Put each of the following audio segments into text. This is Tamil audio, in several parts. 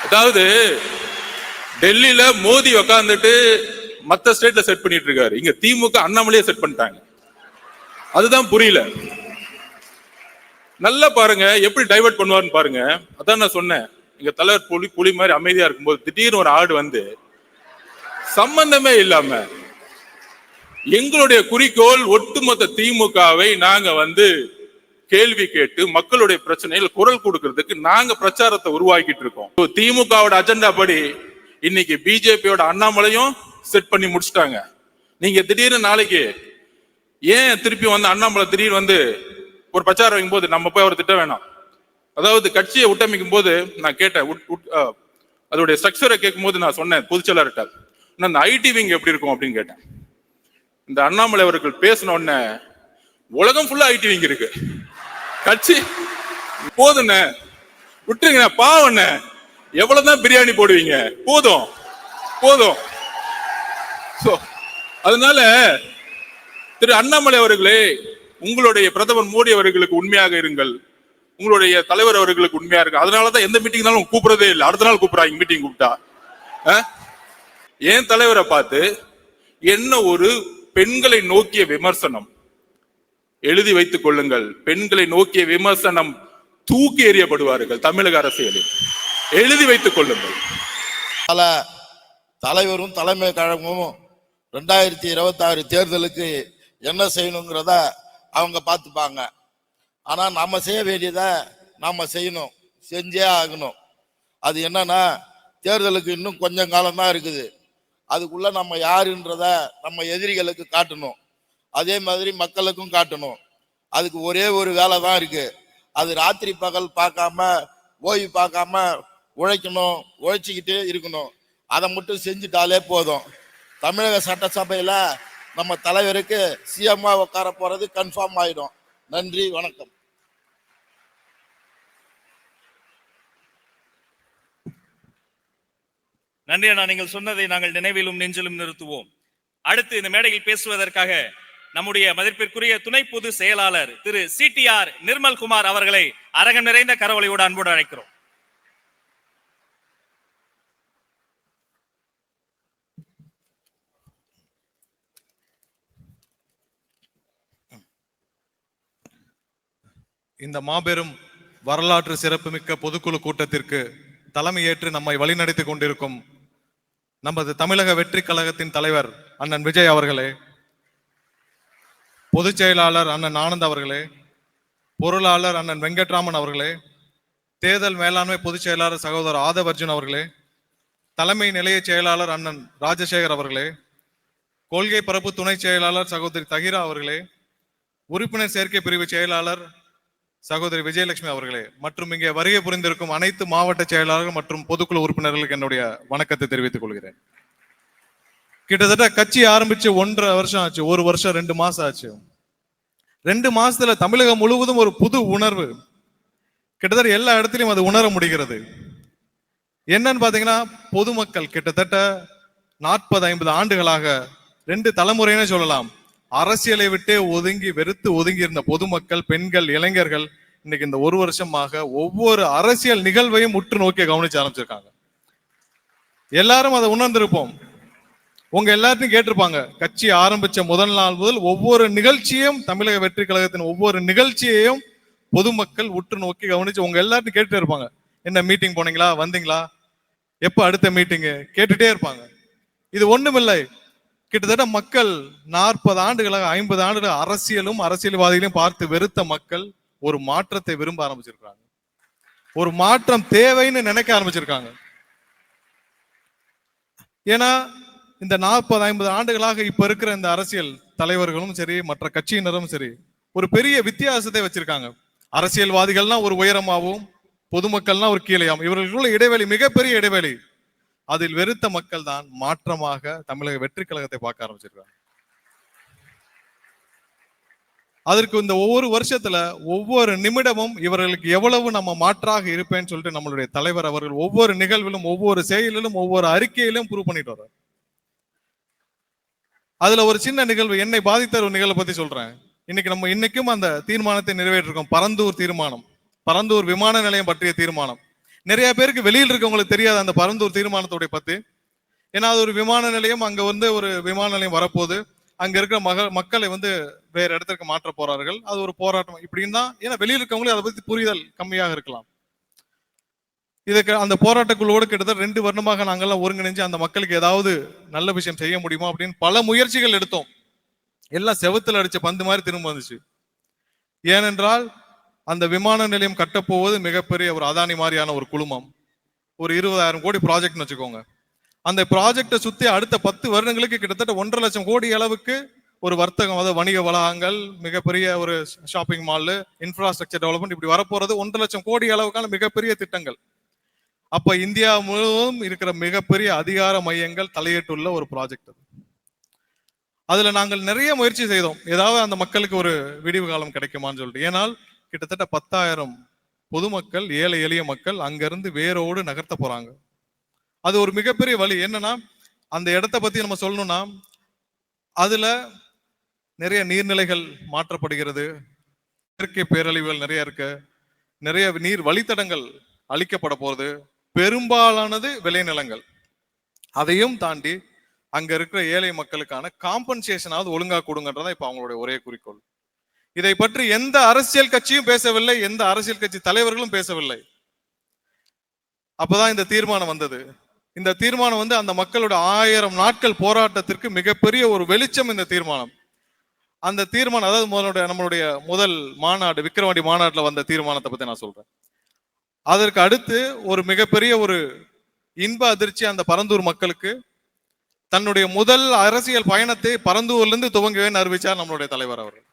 அதாவது டெல்லியில மோடி உக்காந்துட்டு மத்த ஸ்டேட்ல செட் பண்ணிட்டு இருக்காரு, இங்க திமுக அண்ணாமலையே செட் பண்ணிட்டாங்க. அதுதான் புரியல. நல்லா பாருங்க எப்படி டைவர்ட் பண்ணுவாருன்னு பாருங்க. அதான் நான் சொன்னேன், எங்க தலைவர் புலி மாதிரி அமைதியா இருக்கும்போது திடீர்னு ஒரு ஆடு வந்து சம்பந்தமே இல்லாம எங்களுடைய குறிக்கோள் ஒட்டுமொத்த திமுகவை நாங்க கேள்வி கேட்டு மக்களுடைய பிரச்சனைகள் குரல் கொடுக்கிறதுக்கு நாங்க பிரச்சாரத்தை உருவாக்கிட்டு இருக்கோம். திமுகவோட அஜெண்டா படி இன்னைக்கு பிஜேபியோட அண்ணாமலையும் செட் பண்ணி முடிச்சுட்டாங்க. நீங்க திடீர்னு நாளைக்கு ஏன் திருப்பி அண்ணாமலை திடீர்னு ஒரு பிரச்சாரம் வைக்கும் போது நம்ம போய் அவர் திட்ட வேணாம். அதாவது கட்சியை விட்டமைக்கும் போது நான் கேட்டேன், அதோடைய ஸ்ட்ரக்சரை கேட்கும் போது நான் சொன்னேன் பொதுச்செயலாளர்கிட்ட, அந்த ஐடி விங் எப்படி இருக்கும் அப்படின்னு கேட்டேன். இந்த அண்ணாமலை அவர்கள் பேசின உடனே உலகம் ஃபுல்லா ஐடி விங் இருக்கு, கட்சி போதுண்ண விட்டுருங்க, பாவண்ண எவ்வளவுதான் பிரியாணி போடுவீங்க, போதும் போதும். அதனால திரு அண்ணாமலை அவர்களே, உங்களுடைய பிரதமர் மோடி அவர்களுக்கு உண்மையாக இருங்கள், உங்களுடைய தலைவர் அவர்களுக்கு உண்மையா இருக்கு. அதனாலதான் எந்த மீட்டிங் கூப்பிடறதே இல்லை, அடுத்த நாள் கூப்பிடுறாங்க மீட்டிங் கூப்பிட்டா. ஏன் தலைவரை பார்த்து என்ன ஒரு பெண்களை நோக்கிய விமர்சனம், எழுதி வைத்துக் கொள்ளுங்கள், பெண்களை நோக்கிய விமர்சனம் தூக்கி எறியப்படுவார்கள் தமிழக அரசியலில், எழுதி வைத்துக் கொள்ளுங்கள். பல தலைவரும் தலைமை கழகமும் 2026 தேர்தலுக்கு என்ன செய்யணுங்கிறத அவங்க பார்த்துப்பாங்க. ஆனா நம்ம செய்ய வேண்டியதை நாம செய்யணும், செஞ்சே ஆகணும். அது என்னன்னா, தேர்தலுக்கு இன்னும் கொஞ்சம் காலம் தான் இருக்குது. அதுக்குள்ள நம்ம யாருன்றத நம்ம எதிரிகளுக்கு காட்டணும், அதே மாதிரி மக்களுக்கும் காட்டணும். அதுக்கு ஒரே ஒரு வேலை தான் இருக்கு, அது ராத்திரி பகல் பார்க்காம ஓய்வு பார்க்காம உழைக்கணும், உழைச்சிக்கிட்டே இருக்கணும். அதை மட்டும் செஞ்சுட்டாலே போதும். தமிழக சட்டசபையில நம்ம தலைவருக்கு சிஎம்மா உட்கார போறது கன்ஃபார்ம் ஆயிடும். நன்றி, வணக்கம். நன்றி அண்ணா, நீங்கள் சொன்னதை நாங்கள் நினைவிலும் நெஞ்சிலும் நிறுத்துவோம். அடுத்து இந்த மேடையில் பேசுவதற்காக நம்முடைய மதிப்பிற்குரிய துணை பொதுச் செயலாளர் திரு CTR நிர்மல்குமார் அவர்களை அரங்கம் நிறைந்த கரவொலியோடு அன்போடு அழைக்கிறோம். இந்த மாபெரும் வரலாற்று சிறப்புமிக்க பொதுக்குழு கூட்டத்திற்கு தலைமையேற்று நம்மை வழிநடத்தி கொண்டிருக்கும் நமது தமிழக வெற்றி கழகத்தின் தலைவர் அண்ணன் விஜய் அவர்களே, பொதுச் செயலாளர் அண்ணன் ஆனந்த் அவர்களே, பொருளாளர் அண்ணன் வெங்கட்ராமன் அவர்களே, தேர்தல் மேலாண்மை பொதுச் செயலாளர் சகோதரர் ஆதவர்ஜுன் அவர்களே, தலைமை நிலைய செயலாளர் அண்ணன் ராஜசேகர் அவர்களே, கொள்கை பரப்பு துணை செயலாளர் சகோதரி தகிரா அவர்களே, உறுப்பினர் சேர்க்கை பிரிவு செயலாளர் சகோதரி விஜயலட்சுமி அவர்களே, மற்றும் இங்கே வருகை புரிந்திருக்கும் அனைத்து மாவட்ட செயலாளர்கள் மற்றும் பொதுக்குழு உறுப்பினர்களுக்கு என்னுடைய வணக்கத்தை தெரிவித்துக் கொள்கிறேன். கிட்டத்தட்ட கட்சி ஆரம்பிச்சு 1.5 வருஷம் ஆச்சு, 1 வருஷம் 2 மாசம் ஆச்சு. 2 மாசத்துல தமிழகம் முழுவதும் ஒரு புது உணர்வு, கிட்டத்தட்ட எல்லா இடத்துலையும் அது உணர முடிகிறது. என்னன்னு பாத்தீங்கன்னா, பொதுமக்கள் கிட்டத்தட்ட 40-50 ஆண்டுகளாக 2 தலைமுறைன்னு சொல்லலாம், அரசியலை விட்டே ஒதுங்கி வெறுத்து ஒதுங்கி இருந்த பொதுமக்கள், பெண்கள், இளைஞர்கள் இன்னைக்கு இந்த 1 வருஷமாக ஒவ்வொரு அரசியல் நிகழ்வையும் உற்று நோக்கி கவனிச்சு ஆரம்பிச்சிருக்காங்க. எல்லாரும் அதை உணர்ந்திருப்போம். உங்க எல்லாத்தையும் கேட்டிருப்பாங்க, கட்சி ஆரம்பிச்ச முதல் நாள் முதல் ஒவ்வொரு நிகழ்ச்சியும், தமிழக வெற்றி கழகத்தின் ஒவ்வொரு நிகழ்ச்சியையும் பொதுமக்கள் உற்று நோக்கி கவனிச்சு உங்க எல்லாத்தையும் கேட்டுட்டே இருப்பாங்க. என்ன மீட்டிங் போனீங்களா, வந்தீங்களா, எப்ப அடுத்த மீட்டிங் கேட்டுட்டே இருப்பாங்க. இது ஒண்ணுமில்லை, கிட்டத்தட்ட மக்கள் 40 ஆண்டுகளாக 50 ஆண்டுகளாக அரசியலும் அரசியல்வாதிகளையும் பார்த்து வெறுத்த மக்கள் ஒரு மாற்றத்தை விரும்ப ஆரம்பிச்சிருக்காங்க, ஒரு மாற்றம் தேவைன்னு நினைக்க ஆரம்பிச்சிருக்காங்க. ஏன்னா இந்த 40-50 ஆண்டுகளாக இப்ப இருக்கிற இந்த அரசியல் தலைவர்களும் சரி, மற்ற கட்சியினரும் சரி, ஒரு பெரிய வித்தியாசத்தை வச்சிருக்காங்க. அரசியல்வாதிகள்னா ஒரு உயரமாகவும், பொதுமக்கள்னா ஒரு கீழையாகவும், இவர்களுக்குள்ள இடைவெளி மிகப்பெரிய இடைவெளி. அதில் வெறுத்த மக்கள் தான் மாற்றமாக தமிழக வெற்றி கழகத்தை பார்க்க ஆரம்பிச்சிருக்காங்க. அதற்கு இந்த ஒவ்வொரு வருஷத்துல ஒவ்வொரு நிமிடமும் இவர்களுக்கு எவ்வளவு நம்ம மாற்றாக இருப்பேன்னு சொல்லிட்டு நம்மளுடைய தலைவர் அவர்கள் ஒவ்வொரு நிகழ்விலும், ஒவ்வொரு செயலிலும், ஒவ்வொரு அறிக்கையிலும் ப்ரூவ் பண்ணிட்டு வர்றார். அதுல ஒரு சின்ன நிகழ்வு, என்னை பாதித்த ஒரு நிகழ்வை பத்தி சொல்றேன். இன்னைக்கும் அந்த தீர்மானத்தை நிறைவேற்றிருக்கோம். பரந்தூர் தீர்மானம், பரந்தூர் விமான நிலையம் பற்றிய தீர்மானம். நிறைய பேருக்கு வெளியில் இருக்கவங்களுக்கு தெரியாது அந்த பரந்தூர் தீர்மானத்தோடைய பத்தி. ஏன்னா அது ஒரு விமான நிலையம், அங்க வந்து ஒரு விமான நிலையம் வரப்போகுது, அங்க இருக்கிற மக்களை வந்து வேற இடத்துக்கு மாற்ற போறார்கள், அது ஒரு போராட்டம் இப்படின்னு தான். ஏன்னா வெளியில் இருக்கவங்களுக்கு அதை பத்தி புரிதல் கம்மியாக இருக்கலாம். இதுக்கு அந்த போராட்டக்குழுவோடு கிட்டத்தட்ட 2 வருடமாக நாங்கெல்லாம் ஒருங்கிணைஞ்சு அந்த மக்களுக்கு ஏதாவது நல்ல விஷயம் செய்ய முடியுமா அப்படின்னு பல முயற்சிகள் எடுத்தோம். எல்லாம் செவுத்துல அடிச்ச பந்து மாதிரி திரும்ப வந்துச்சு. ஏனென்றால் அந்த விமான நிலையம் கட்டப்போவது மிகப்பெரிய ஒரு அதானி மாதிரியான ஒரு குழுமம், ஒரு 20,000 கோடி ப்ராஜெக்ட்னு வச்சுக்கோங்க. அந்த ப்ராஜெக்டை சுத்தி அடுத்த 10 வருடங்களுக்கு கிட்டத்தட்ட 1.5 லட்சம் கோடி அளவுக்கு ஒரு வர்த்தகம், அதாவது வணிக வளாகங்கள், மிகப்பெரிய ஒரு ஷாப்பிங் மால், இன்ஃப்ராஸ்ட்ரக்சர் டெவலப்மெண்ட் இப்படி வரப்போறது 1.5 லட்சம் கோடி அளவுக்கான மிகப்பெரிய திட்டங்கள். அப்ப இந்தியா முழுவதும் இருக்கிற மிகப்பெரிய அதிகார மையங்கள் தலையிட்டுள்ள ஒரு ப்ராஜெக்ட் அது. அதுல நாங்கள் நிறைய முயற்சி செய்தோம், ஏதாவது அந்த மக்களுக்கு ஒரு விடிவு காலம் கிடைக்குமான்னு சொல்லிட்டு. ஏனால் கிட்டத்தட்ட 10,000 பொதுமக்கள், ஏழை எளிய மக்கள் அங்கிருந்து வேரோடு நகர்த்த போறாங்க. அது ஒரு மிகப்பெரிய வழி. என்னன்னா அந்த இடத்தை பத்தி நம்ம சொல்லணும்னா அதுல நிறைய நீர்நிலைகள் மாற்றப்படுகிறது, இயற்கை பேரழிவுகள் நிறைய இருக்கு, நிறைய நீர் வழித்தடங்கள் அழிக்கப்பட போகுது, பெரும்பாலானது விளைநிலங்கள். அதையும் தாண்டி அங்க இருக்கிற ஏழை மக்களுக்கான காம்பன்சேஷனாவது ஒழுங்கா கொடுங்கன்றதான் இப்ப அவங்களுடைய ஒரே குறிக்கோள். இதை பற்றி எந்த அரசியல் கட்சியும் பேசவில்லை, எந்த அரசியல் கட்சி தலைவர்களும் பேசவில்லை. அப்பதான் இந்த தீர்மானம் வந்தது. இந்த தீர்மானம் வந்து அந்த மக்களோட 1000 நாட்கள் போராட்டத்திற்கு மிகப்பெரிய ஒரு வெளிச்சம் இந்த தீர்மானம். அந்த தீர்மானம், அதாவது நம்மளுடைய முதல் மாநாடு விக்கிரவாண்டி மாநாட்டில் வந்த தீர்மானத்தை பத்தி நான் சொல்றேன். அதற்கு அடுத்து ஒரு மிகப்பெரிய ஒரு இன்ப அதிர்ச்சி அந்த பரந்தூர் மக்களுக்கு. தன்னுடைய முதல் அரசியல் பயணத்தை பரந்தூர்ல இருந்து துவங்குவேன்னு அறிவிச்சார் நம்மளுடைய தலைவர் அவர்கள்.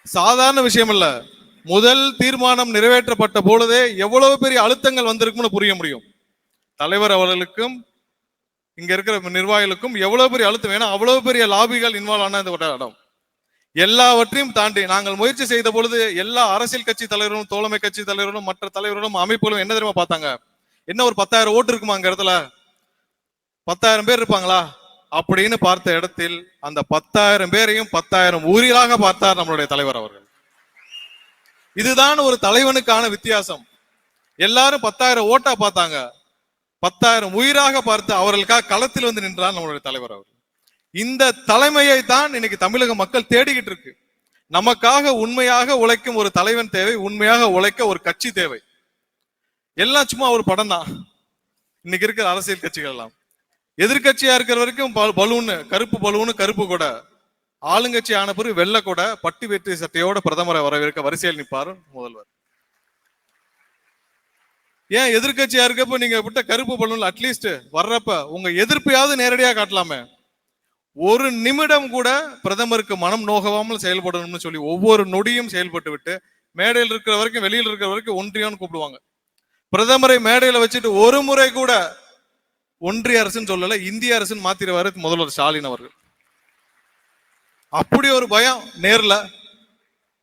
சாதாரண விஷயம் இல்ல. முதல் தீர்மானம் நிறைவேற்றப்பட்ட பொழுதே எவ்வளவு பெரிய அழுத்தங்கள் வந்திருக்கும்னு புரிய முடியும். தலைவர் அவர்களுக்கும் இங்க இருக்கிற நிர்வாகிகளுக்கும் எவ்வளவு பெரிய அழுத்தம், ஏன்னா அவ்வளவு பெரிய லாபிகள் இன்வால்வ் ஆன இந்த இடம். எல்லாவற்றையும் தாண்டி நாங்கள் முயற்சி செய்த பொழுது எல்லா அரசியல் கட்சி தலைவர்களும், தோழமை கட்சி தலைவர்களும், மற்ற தலைவர்களும், அமைப்புகளும் என்ன தெரியுமா பார்த்தாங்க? என்ன ஒரு 10,000 ஓட்டு இருக்குமா அங்க இடத்துல? 10,000 பேர் இருப்பாங்களா அப்படின்னு பார்த்த இடத்தில் அந்த 10,000 பேரையும் 10,000 ஊரிலாக பார்த்தார் நம்மளுடைய தலைவர் அவர்கள். இதுதான் ஒரு தலைவனுக்கான வித்தியாசம். எல்லாரும் 10,000 ஓட்டா பார்த்தாங்க, 10,000 உயிராக பார்த்து அவர்களுக்காக களத்தில் வந்து நின்றார் நம்மளுடைய தலைவர் அவர்கள். இந்த தலைமையை தான் இன்னைக்கு தமிழக மக்கள் தேடிக்கிட்டு இருக்கு. நமக்காக உண்மையாக உழைக்கும் ஒரு தலைவன் தேவை, உண்மையாக உழைக்க ஒரு கட்சி தேவை. எல்லாம் சும்மா ஒரு படம் தான். இன்னைக்கு இருக்கிற அரசியல் கட்சிகள் எல்லாம் எதிர்கட்சியா இருக்கிற வரைக்கும் பலூனு, கருப்பு பலூனு, கருப்பு கொடை. ஆளுங்கட்சி ஆன பிறகு வெள்ளை கொடை, பட்டி வெற்றி சட்டையோட பிரதமரை வரவேற்க வரிசையில் நிற்பார் முதல்வர். ஏன் எதிர்கட்சியா இருக்கப்ப நீங்க விட்ட கருப்பு பலூன்ல அட்லீஸ்ட் வர்றப்ப உங்க எதிர்ப்பையாவது நேரடியா காட்டலாமே. ஒரு நிமிடம் கூட பிரதமருக்கு மனம் நோகவாமல் செயல்படணும்னு சொல்லி ஒவ்வொரு நொடியும் செயல்பட்டு விட்டு மேடையில் இருக்கிற வரைக்கும், வெளியில் இருக்கிற வரைக்கும் ஒன்றியம்னு கூப்பிடுவாங்க. பிரதமரை மேடையில வச்சுட்டு ஒரு முறை கூட ஒன்றிய அரசுன்னு சொல்லல, இந்திய அரசுன்னு மாத்திருவாரு முதல்வர் ஸ்டாலின் அவர்கள். அப்படி ஒரு பயம். நேர்ல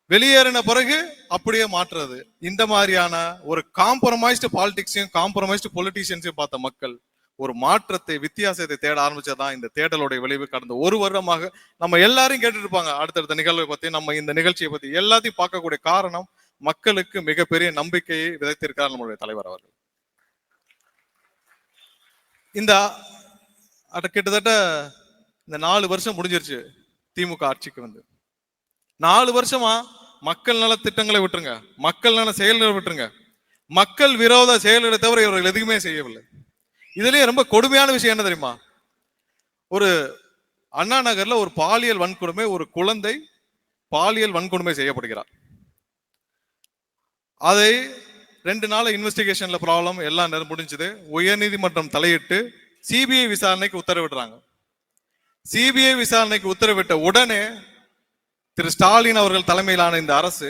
வெளியேறின பிறகு அப்படியே மாற்றுறது. இந்த மாதிரியான ஒரு காம்ப்ரமைஸ்டு பாலிடிக்ஸையும் காம்ப்ரமைஸ்டு பொலிட்டீஷியன்ஸையும் பார்த்த மக்கள் ஒரு மாற்றத்தை, வித்தியாசத்தை தேட ஆரம்பிச்சதான் இந்த தேடலுடைய விளைவு. கடந்த ஒரு வருடமாக நம்ம எல்லாரையும் கேட்டுட்டு இருப்பாங்க அடுத்தடுத்த நிகழ்வை பத்தி, நம்ம இந்த நிகழ்ச்சியை பத்தி எல்லாத்தையும் பார்க்கக்கூடிய காரணம் மக்களுக்கு மிகப்பெரிய நம்பிக்கையை விதைத்திருக்கிறார் நம்மளுடைய தலைவர் அவர்கள். இந்த கிட்டத்தட்ட இந்த 4 வருஷம் முடிஞ்சிருச்சு திமுக ஆட்சிக்கு வந்து. 4 வருஷமா மக்கள் நல திட்டங்களை விட்டுருங்க, மக்கள் நல செயல்களை விட்டுருங்க, மக்கள் விரோத செயல்களை தவிர இவர்கள் எதுவுமே செய்யவில்லை. இதுலயே ரொம்ப கொடுமையான விஷயம் என்ன தெரியுமா? ஒரு அண்ணா நகர்ல ஒரு பாலியல் வன்கொடுமை, ஒரு குழந்தை பாலியல் வன்கொடுமை செய்யப்படுகிறார். அதை 2 நாள் இன்வெஸ்டிகேஷன்ல ப்ராப்ளம் எல்லாம் முடிஞ்சது. உயர்நீதிமன்றம் தலையிட்டு சிபிஐ விசாரணைக்கு உத்தரவிடுறாங்க. சிபிஐ விசாரணைக்கு உத்தரவிட்ட உடனே திரு ஸ்டாலின் அவர்கள் தலைமையிலான இந்த அரசு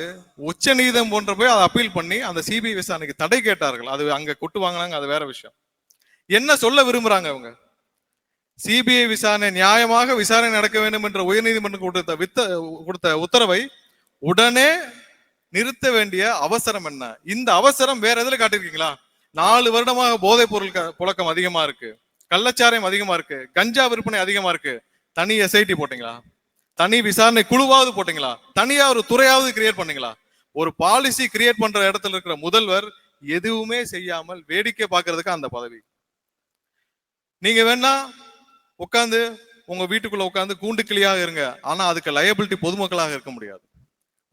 உச்ச நீதிமன்றம் போன்ற போய் அதை அப்பீல் பண்ணி அந்த சிபிஐ விசாரணைக்கு தடை கேட்டார்கள். அது அங்க கொட்டு வாங்கினாங்க, அது வேற விஷயம். என்ன சொல்ல விரும்புறாங்க அவங்க? சிபிஐ விசாரணை நியாயமாக விசாரணை நடக்க வேண்டும் என்ற உயர்நீதிமன்றம் கொடுத்த உத்தரவை உடனே நிறுத்த வேண்டிய அவசரம் என்ன? இந்த அவசரம் வேற எதுல காட்டிருக்கீங்களா? 4 வருடமாக போதைப் பொருள் புழக்கம் அதிகமா இருக்கு, கள்ளச்சாராயம் அதிகமா இருக்கு, கஞ்சா விற்பனை அதிகமா இருக்கு. தனி எஸ்ஐடி போட்டீங்களா? தனி விசாரணை குழுவாவது போட்டீங்களா? தனியா ஒரு துறையாவது கிரியேட் பண்ணீங்களா? ஒரு பாலிசி கிரியேட் பண்ற இடத்துல இருக்கிற முதல்வர் எதுவுமே செய்யாமல் வேடிக்கை பார்க்கறதுக்கு அந்த பதவி. நீங்க வேணா உட்காந்து உங்க வீட்டுக்குள்ள உட்காந்து கூண்டு கிளியாக இருங்க, ஆனா அதுக்கு லயபிலிட்டி பொதுமக்களாக இருக்க முடியாது.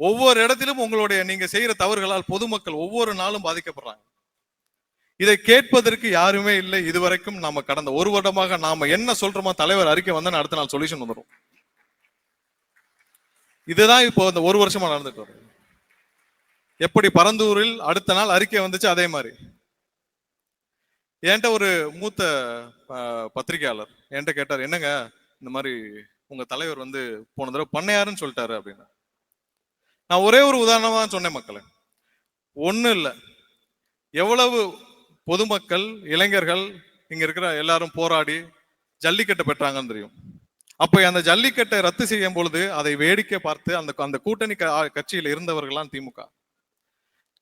ஒவ்வொரு இடத்திலும் உங்களுடைய நீங்க செய்யற தவறுகளால் பொதுமக்கள் ஒவ்வொரு நாளும் பாதிக்கப்படுறாங்க. இதை கேட்பதற்கு யாருமே இல்லை. இதுவரைக்கும் நாம கடந்த ஒரு வருடமாக நாம என்ன சொல்றோமோ தலைவர் அறிக்கை வந்தா அடுத்த நாள் சொல்யூஷன் வந்துடும். இதுதான் இப்போ இந்த ஒரு வருஷமா நடந்துட்டு வருது. எப்படி பரந்தூரில் அடுத்த நாள் அறிக்கை வந்துச்சு, அதே மாதிரி என்கிட்ட ஒரு மூத்த பத்திரிகையாளர் என்கிட்ட கேட்டார், என்னங்க இந்த மாதிரி உங்க தலைவர் வந்து போன தடவை பண்ணையாருன்னு சொல்லிட்டாரு அப்படின்னு. நான் ஒரே ஒரு உதாரணமா சொன்னேன் மக்களே, ஒண்ணும் இல்லை, எவ்வளவு பொதுமக்கள் இளைஞர்கள் இங்க இருக்கிற எல்லாரும் போராடி ஜல்லிக்கட்டை பெற்றாங்கன்னு தெரியும். அப்ப அந்த ஜல்லிக்கட்டை ரத்து செய்யும் பொழுது அதை வேடிக்கை பார்த்து அந்த கூட்டணி கட்சியில இருந்தவர்கள்லாம் திமுக.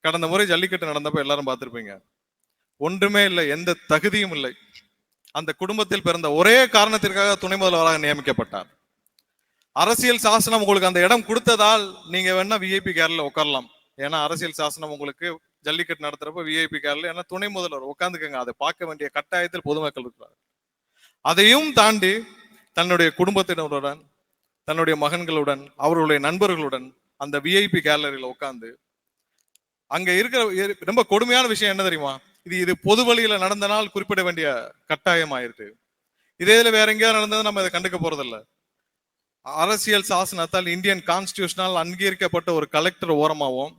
கடந்த முறை ஜல்லிக்கட்டு நடந்தப்ப எல்லாரும் பார்த்திருப்பீங்க, ஒன்றுமே இல்லை, எந்த தகுதியும் இல்லை. அந்த குடும்பத்தில் பிறந்த ஒரே காரணத்திற்காக துணை முதல்வராக நியமிக்கப்பட்டார். அரசியல் சாசனம் உங்களுக்கு அந்த இடம் கொடுத்ததால் நீங்க வேணா விஐபி கேர்ல உட்காரலாம். ஏன்னா அரசியல் சாசனம் உங்களுக்கு ஜல்லிக்கட்டு நடத்துறப்ப விஐபி கேர்ல ஏன்னா துணை முதல்வர் உட்காந்துக்கங்க, அதை பார்க்க வேண்டிய கட்டாயத்தில் பொதுமக்கள் இருக்கிறார். அதையும் தாண்டி தன்னுடைய குடும்பத்தினருடன், தன்னுடைய மகன்களுடன், அவர்களுடைய நண்பர்களுடன் அந்த விஐபி கேலரியில உட்கார்ந்து அங்க இருக்கிற ரொம்ப கொடுமையான விஷயம் என்ன தெரியுமா, இது பொது வழியில நடந்த நாள் குறிப்பிட வேண்டிய கட்டாயம் ஆயிருக்கு. இதே இதுல வேற எங்கேயாவது நடந்தது நம்ம இதை கண்டுக்க போறதில்ல. அரசியல் சாசனத்தால் இந்தியன் கான்ஸ்டிடியூஷனால் அங்கீகரிக்கப்பட்ட ஒரு கலெக்டர் ஓரமாகவும்,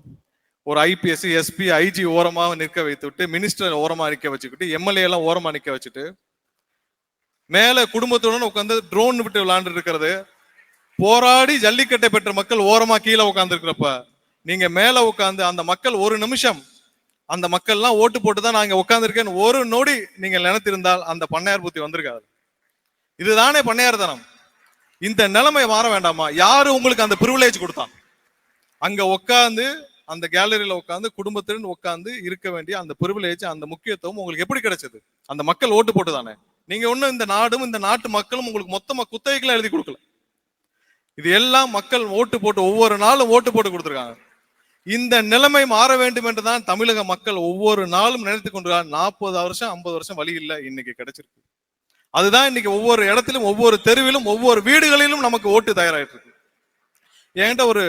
ஒரு ஐபிஎஸ் எஸ்பி ஐஜி ஓரமாக நிற்க வைத்து விட்டு, மினிஸ்டர் ஓரமா நிற்க வச்சுக்கிட்டு, எம்எல்ஏ எல்லாம் ஓரமா நிற்க வச்சுட்டு, மேல குடும்பத்துடன் உட்காந்து ட்ரோன் விட்டு விளையாண்டு இருக்கிறது, போராடி ஜல்லிக்கட்டை பெற்ற மக்கள் ஓரமா கீழே உட்கார்ந்து இருக்கிறப்ப நீங்க மேல உட்கார்ந்து அந்த மக்கள் ஒரு நிமிஷம் அந்த மக்கள் எல்லாம் ஓட்டு போட்டுதான் நாங்க உட்கார்ந்துருக்கேன் ஒரு நொடி நீங்க நினைத்திருந்தால் அந்த பண்ணையார் புத்தி வந்திருக்காது. இதுதானே பண்ணையார் தனம். இந்த நிலைமை மாற வேண்டாமா? யாரு உங்களுக்கு அந்த பிரிவிலேஜ் கொடுத்தான்? அங்க உட்கார்ந்து அந்த கேலரியில உட்கார்ந்து குடும்பத்துடன் உட்கார்ந்து இருக்க வேண்டிய அந்த பிரிவிலேஜ், அந்த முக்கியத்துவம் உங்களுக்கு எப்படி கிடைச்சது? அந்த மக்கள் ஓட்டு போட்டு தானே. நீங்க ஒண்ணு இந்த நாடும் இந்த நாட்டு மக்களும் உங்களுக்கு மொத்தமா குத்தகைகளை எழுதி கொடுக்கல. இது எல்லாம் மக்கள் ஓட்டு போட்டு ஒவ்வொரு நாளும் ஓட்டு போட்டு கொடுத்துருக்காங்க. இந்த நிலைமை மாற வேண்டும் என்றுதான் தமிழக மக்கள் ஒவ்வொரு நாளும் நினைத்து கொண்டிருக்காங்க. 40 வருஷம் 50 வருஷம் வழி இல்லை, இன்னைக்கு கிடைச்சிருக்கு. அதுதான் இன்னைக்கு ஒவ்வொரு இடத்திலும், ஒவ்வொரு தெருவிலும், ஒவ்வொரு வீடுகளிலும் நமக்கு ஓட்டு தயாராயிட்டு இருக்கு. என்கிட்ட ஒரு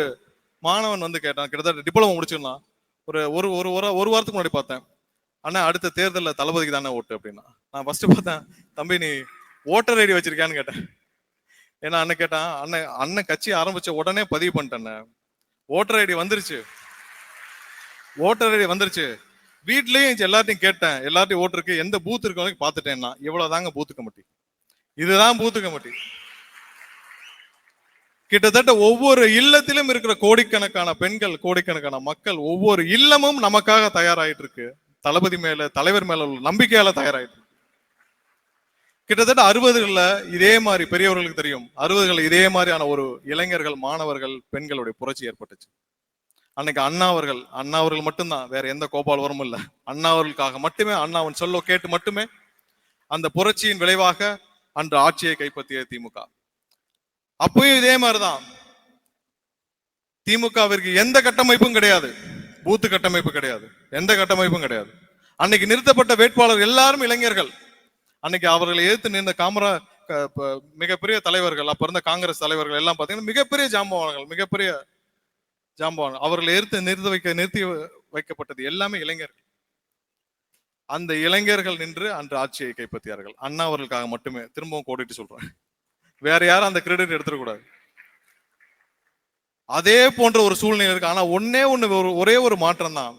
மாணவன் வந்து கேட்டான், கிட்டத்தட்ட டிப்ளமோ முடிச்சிருந்தான். ஒரு வாரத்துக்கு முன்னாடி பார்த்தேன், அண்ணா அடுத்த தேர்தலில் தளபதிக்கு தானே ஓட்டு அப்படின்னா. நான் ஃபர்ஸ்ட் பார்த்தேன், தம்பி நீ ஓட்டர் ஐடி வச்சிருக்கியான்னு கேட்டேன். ஏன்னா அண்ணன் கேட்டான், அண்ணன் கட்சி ஆரம்பிச்ச உடனே பதிவு பண்ணிட்டேன், ஓட்டர் ஐடி வந்துருச்சு, ஓட்டர் ஐடி வந்துருச்சு. வீட்லயும் எல்லாத்தையும் கேட்டேன், எல்லாத்தையும் ஓட்டருக்கு எந்த பூத் இருக்கு பார்த்துட்டேன்னா, இவ்வளவுதாங்க பூத்து கமிட்டி, இதுதான் பூத்து கமிட்டி. கிட்டத்தட்ட ஒவ்வொரு இல்லத்திலும் இருக்கிற கோடிக்கணக்கான பெண்கள், கோடிக்கணக்கான மக்கள், ஒவ்வொரு இல்லமும் நமக்காக தயாராயிட்டு இருக்கு. தளபதி மேல, தலைவர் மேல உள்ள நம்பிக்கையால தயாராயிட்டு இருக்கு. கிட்டத்தட்ட 60களில் இதே மாதிரி பெரியவர்களுக்கு தெரியும், 60களில் இதே மாதிரியான ஒரு இளைஞர்கள், மாணவர்கள், பெண்களுடைய புரட்சி ஏற்பட்டுச்சு. அன்னைக்கு அண்ணா அவர்கள் மட்டும்தான், வேற எந்த கோபால்வரும் இல்லை. அண்ணா அவர்களுக்காக மட்டுமே, அண்ணாவின் சொல்ல கேட்டு மட்டுமே அந்த புரட்சியின் விளைவாக அன்று ஆட்சியை கைப்பற்றிய திமுக. அப்பயும் இதே மாதிரிதான். திமுகவிற்கு எந்த கட்டமைப்பும் கிடையாது, பூத்து கட்டமைப்பு கிடையாது, எந்த கட்டமைப்பும் கிடையாது. அன்னைக்கு நிறுத்தப்பட்ட வேட்பாளர் எல்லாரும் இளைஞர்கள். அன்னைக்கு அவர்களை எதிர்த்து நின்ற மிகப்பெரிய தலைவர்கள், அப்ப இருந்த காங்கிரஸ் தலைவர்கள் எல்லாம் பாத்தீங்கன்னா மிகப்பெரிய ஜாம்பவான்கள். அவர்களை நிறுத்தி வைக்கப்பட்டது எல்லாமே இளைஞர்கள். அந்த இளைஞர்கள் நின்று அன்று ஆட்சியை கைப்பற்றியார்கள். அண்ணா அவர்களுக்காக மட்டுமே, திரும்பவும் கோடிட்டு சொல்றேன், வேற யாரும் அந்த கிரெடிட் எடுத்துடக்கூடாது. அதே போன்ற ஒரு சூழ்நிலை இருக்கு. ஆனா ஒரே ஒரு மாற்றம் தான்,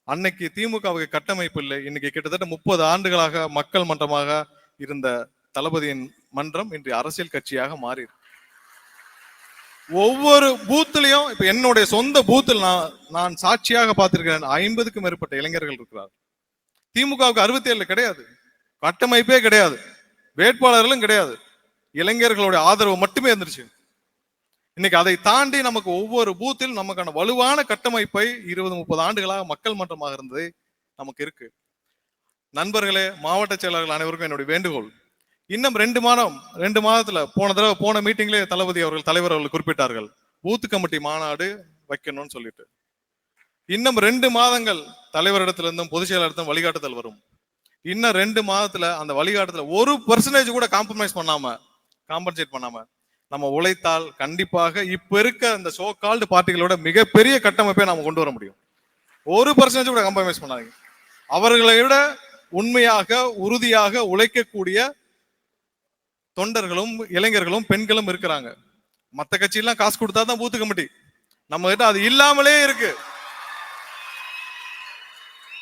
அன்னைக்கு திமுகவுக்கு கட்டமைப்பு இல்லை. இன்னைக்கு கிட்டத்தட்ட 30 ஆண்டுகளாக மக்கள் மன்றமாக இருந்த தளபதியின் மன்றம் இன்று அரசியல் கட்சியாக மாறி ஒவ்வொரு பூத்துலயும், இப்ப என்னுடைய சொந்த பூத்தில் நான் சாட்சியாக பார்த்திருக்கிறேன், 50க்கும் மேற்பட்ட இளைஞர்கள் இருக்கிறார். திமுகவுக்கு 67 கிடையாது, கட்டமைப்பே கிடையாது, வேட்பாளர்களும் கிடையாது, இளைஞர்களுடைய ஆதரவு மட்டுமே இருந்துச்சு. இன்னைக்கு அதை தாண்டி நமக்கு ஒவ்வொரு பூத்தில் நமக்கான வலுவான கட்டமைப்பை 20-30 ஆண்டுகளாக மக்கள் மன்றமாக இருந்தது நமக்கு இருக்கு. நண்பர்களே, மாவட்ட செயலாளர்கள் அனைவருக்கும் என்னுடைய வேண்டுகோள், இன்னும் 2 மாதத்துல, போன மீட்டிங்லேயே தலைவர் அவர்கள் குறிப்பிட்டார்கள், பூத்து கமிட்டி மாநாடு வைக்கணும்னு சொல்லிட்டு. இன்னும் 2 மாதங்கள் தலைவரிடத்திலிருந்தும் பொதுச் செயலாளரிடத்தும் வழிகாட்டுதல் வரும். இன்னும் 2 மாதத்துல அந்த வழிகாட்டுதல 1% கூட காம்பன்சேட் பண்ணாம நம்ம உழைத்தால் கண்டிப்பாக இப்ப இருக்க அந்த சோ கால்டு பார்ட்டிகளோட மிகப்பெரிய கட்டமைப்பை நாம கொண்டு வர முடியும். 1% கூட காம்ப்ரமைஸ் பண்ணாதீங்க. அவர்களை விட உண்மையாக உறுதியாக உழைக்கக்கூடிய தொண்டர்களும் இளைஞர்களும் பெண்களும் இருக்கிறாங்க. மத்த கட்சியெல்லாம் காசு கொடுத்தா தான் பூத்து கமிட்டி, நம்ம கிட்ட அது இல்லாமலே இருக்கு.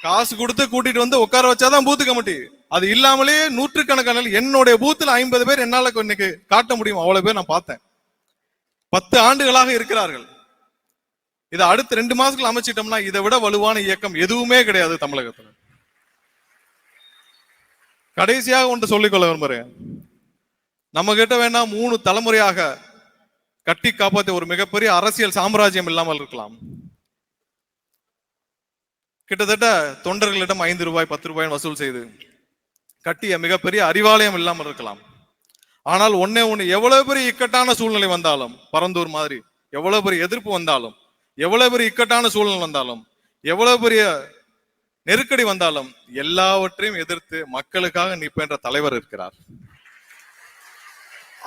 காசு கொடுத்து கூட்டிட்டு வந்து உட்கார வச்சாதான் பூத்து கமிட்டி, அது இல்லாமலே நூற்றுக்கணக்கான என்னுடைய பூத்துல 50 பேர் என்னால இன்னைக்கு காட்ட முடியும். அவ்வளவு பேர் நான் பார்த்தேன். 10 ஆண்டுகளாக இருக்கிறார்கள். இதை அடுத்த 2 மாசத்துக்கு அமைச்சிட்டோம்னா இதை விட வலுவான இயக்கம் எதுவுமே கிடையாது தமிழகத்துல. கடைசியாக ஒன்று சொல்லிக்கொள்ள விரும்புறேன். நம்ம கிட்ட வேணா 3 தலைமுறையாக கட்டி காப்பாற்ற ஒரு மிகப்பெரிய அரசியல் சாம்ராஜ்யம் இல்லாமல் இருக்கலாம். கிட்டத்தட்ட தொண்டர்களிடம் 5 ரூபாய் 10 ரூபாய் வசூல் செய்து கட்டிய மிகப்பெரிய அறிவாலயம் இல்லாமல் இருக்கலாம். ஆனால் ஒன்னே ஒண்ணு, எவ்வளவு பெரிய இக்கட்டான சூழ்நிலை வந்தாலும், பரந்தூர் மாதிரி எவ்வளவு பெரிய எதிர்ப்பு வந்தாலும், எவ்வளவு பெரிய இக்கட்டான சூழ்நிலை வந்தாலும், எவ்வளவு பெரிய நெருக்கடி வந்தாலும் எல்லாவற்றையும் எதிர்த்து மக்களுக்காக நிற்பென்ற தலைவர் இருக்கிறார்.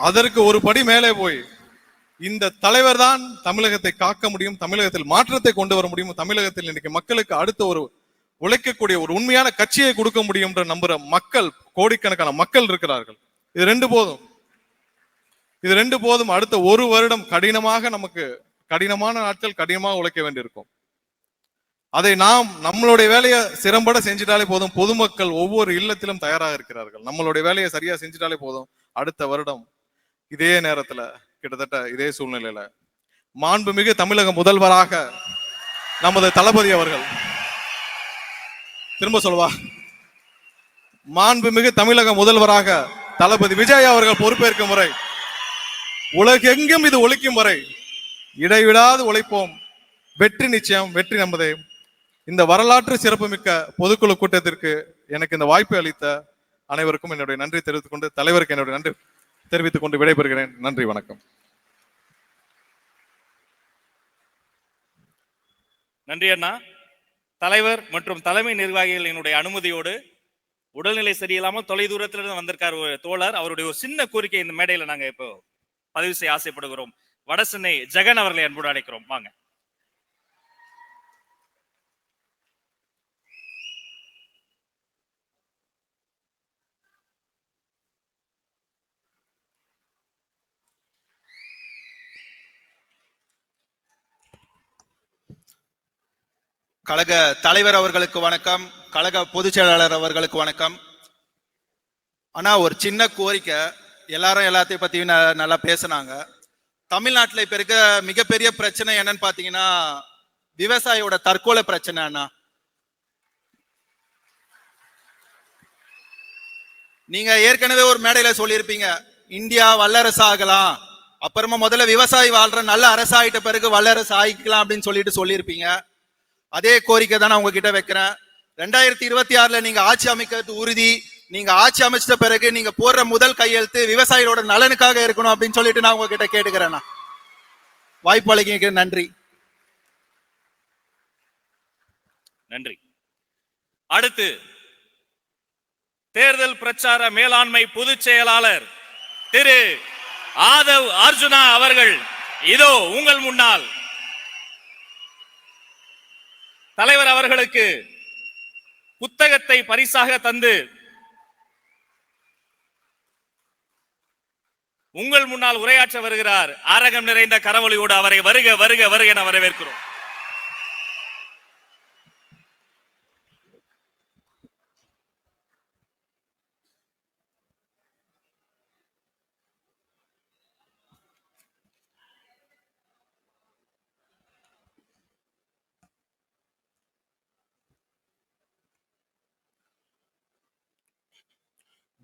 அதற்கு ஒரு படி மேலே போய் இந்த தலைவர் தான் தமிழகத்தை காக்க முடியும், தமிழகத்தில் மாற்றத்தை கொண்டு வர முடியும், தமிழகத்தில் இன்னைக்கு மக்களுக்கு அடுத்த ஒரு உழைக்கக்கூடிய ஒரு உண்மையான கட்சியை கொடுக்க முடியும் என்று நம்புற மக்கள், கோடிக்கணக்கான மக்கள் இருக்கிறார்கள். இது 2 போதும். இது 2 போதும். அடுத்த 1 வருடம் கடினமாக நமக்கு கடினமான நாட்கள் கடினமாக உழைக்க வேண்டியிருக்கும். அதை நாம் நம்மளுடைய வேலையை சிறம்பட செஞ்சிட்டாலே போதும். பொதுமக்கள் ஒவ்வொரு இல்லத்திலும் தயாராக இருக்கிறார்கள். நம்மளுடைய வேலையை சரியா செஞ்சிட்டாலே போதும். அடுத்த வருடம் இதே நேரத்துல கிட்டத்தட்ட இதே சூழ்நிலையில மாண்புமிகு தமிழக முதல்வராக நமது தளபதி அவர்கள், திரும்ப சொல்வா, மாண்புமிகு தமிழக முதல்வராக தளபதி விஜய் அவர்கள் பொறுப்பேற்கும் வரை, உலகெங்கும் இது ஒழிக்கும் வரை இடைவிடாது உழைப்போம். வெற்றி நிச்சயம், வெற்றி நமதே. இந்த வரலாற்று சிறப்புமிக்க பொதுக்குழு கூட்டத்திற்கு எனக்கு இந்த வாய்ப்பை அளித்த அனைவருக்கும் என்னுடைய நன்றி தெரிவித்துக் கொண்டு, தலைவருக்கு என்னுடைய நன்றி தெரிவித்துக் கொண்டு விடைபெறுகிறேன். நன்றி, வணக்கம். நன்றி அண்ணா. தலைவர் மற்றும் தலைமை நிர்வாகிகளினுடைய அனுமதியோடு உடல்நிலை சரியில்லாமல் தொலை தூரத்திலிருந்து வந்திருக்கார் ஒரு தோழர். அவருடைய ஒரு சின்ன கோரிக்கை இந்த மேடையில நாங்க இப்போ பதிவு செய்ய ஆசைப்படுகிறோம். வடசென்னை ஜெகன் அவர்களை அன்போடு அழைக்கிறோம். வாங்க. கழக தலைவர் அவர்களுக்கு வணக்கம், கழக பொதுச் செயலாளர் அவர்களுக்கு வணக்கம். ஆனா ஒரு சின்ன கோரிக்கை, எல்லாரும் எல்லாத்தையும் பத்தி நல்லா பேசினாங்க. தமிழ்நாட்டில் இப்ப இருக்க மிகப்பெரிய பிரச்சனை என்னன்னு பாத்தீங்கன்னா விவசாயியோட தற்கொலை பிரச்சனை. அண்ணா, நீங்க ஏற்கனவே ஒரு மேடையில சொல்லியிருப்பீங்க, இந்தியா வல்லரசு ஆகலாம், அப்புறமா முதல்ல விவசாயி வாழ்ற நல்ல அரசாயிட்ட பிறகு வல்லரசு ஆகிக்கலாம் அப்படின்னு சொல்லியிருப்பீங்க. அதே கோரிக்கை தான் நான் உங்ககிட்ட வைக்கிறேன். 2026ல நீங்க ஆட்சி அமைக்கிறது உறுதி. நீங்க ஆட்சி அமைச்சிட்ட பிறகு நீங்க போடுற முதல் கையெழுத்து விவசாயிகளோட நலனுக்காக இருக்கணும் அப்படின்னு சொல்லிட்டு நான் உங்ககிட்ட கேட்டுக்கிறேன். வாய்ப்பு அளிக்க நன்றி. நன்றி. அடுத்து தேர்தல் பிரச்சார மேலாண்மை பொதுச் செயலாளர் திரு ஆதவ் அர்ஜுனா அவர்கள் இதோ உங்கள் முன்னால். தலைவர் அவர்களுக்கு புத்தகத்தை பரிசாக தந்து உங்கள் முன்னால் உரையாற்ற வருகிறார். அரகம் நிறைந்த கரவொலியோடு அவரை வருக வருக வருக என வரவேற்கிறோம்.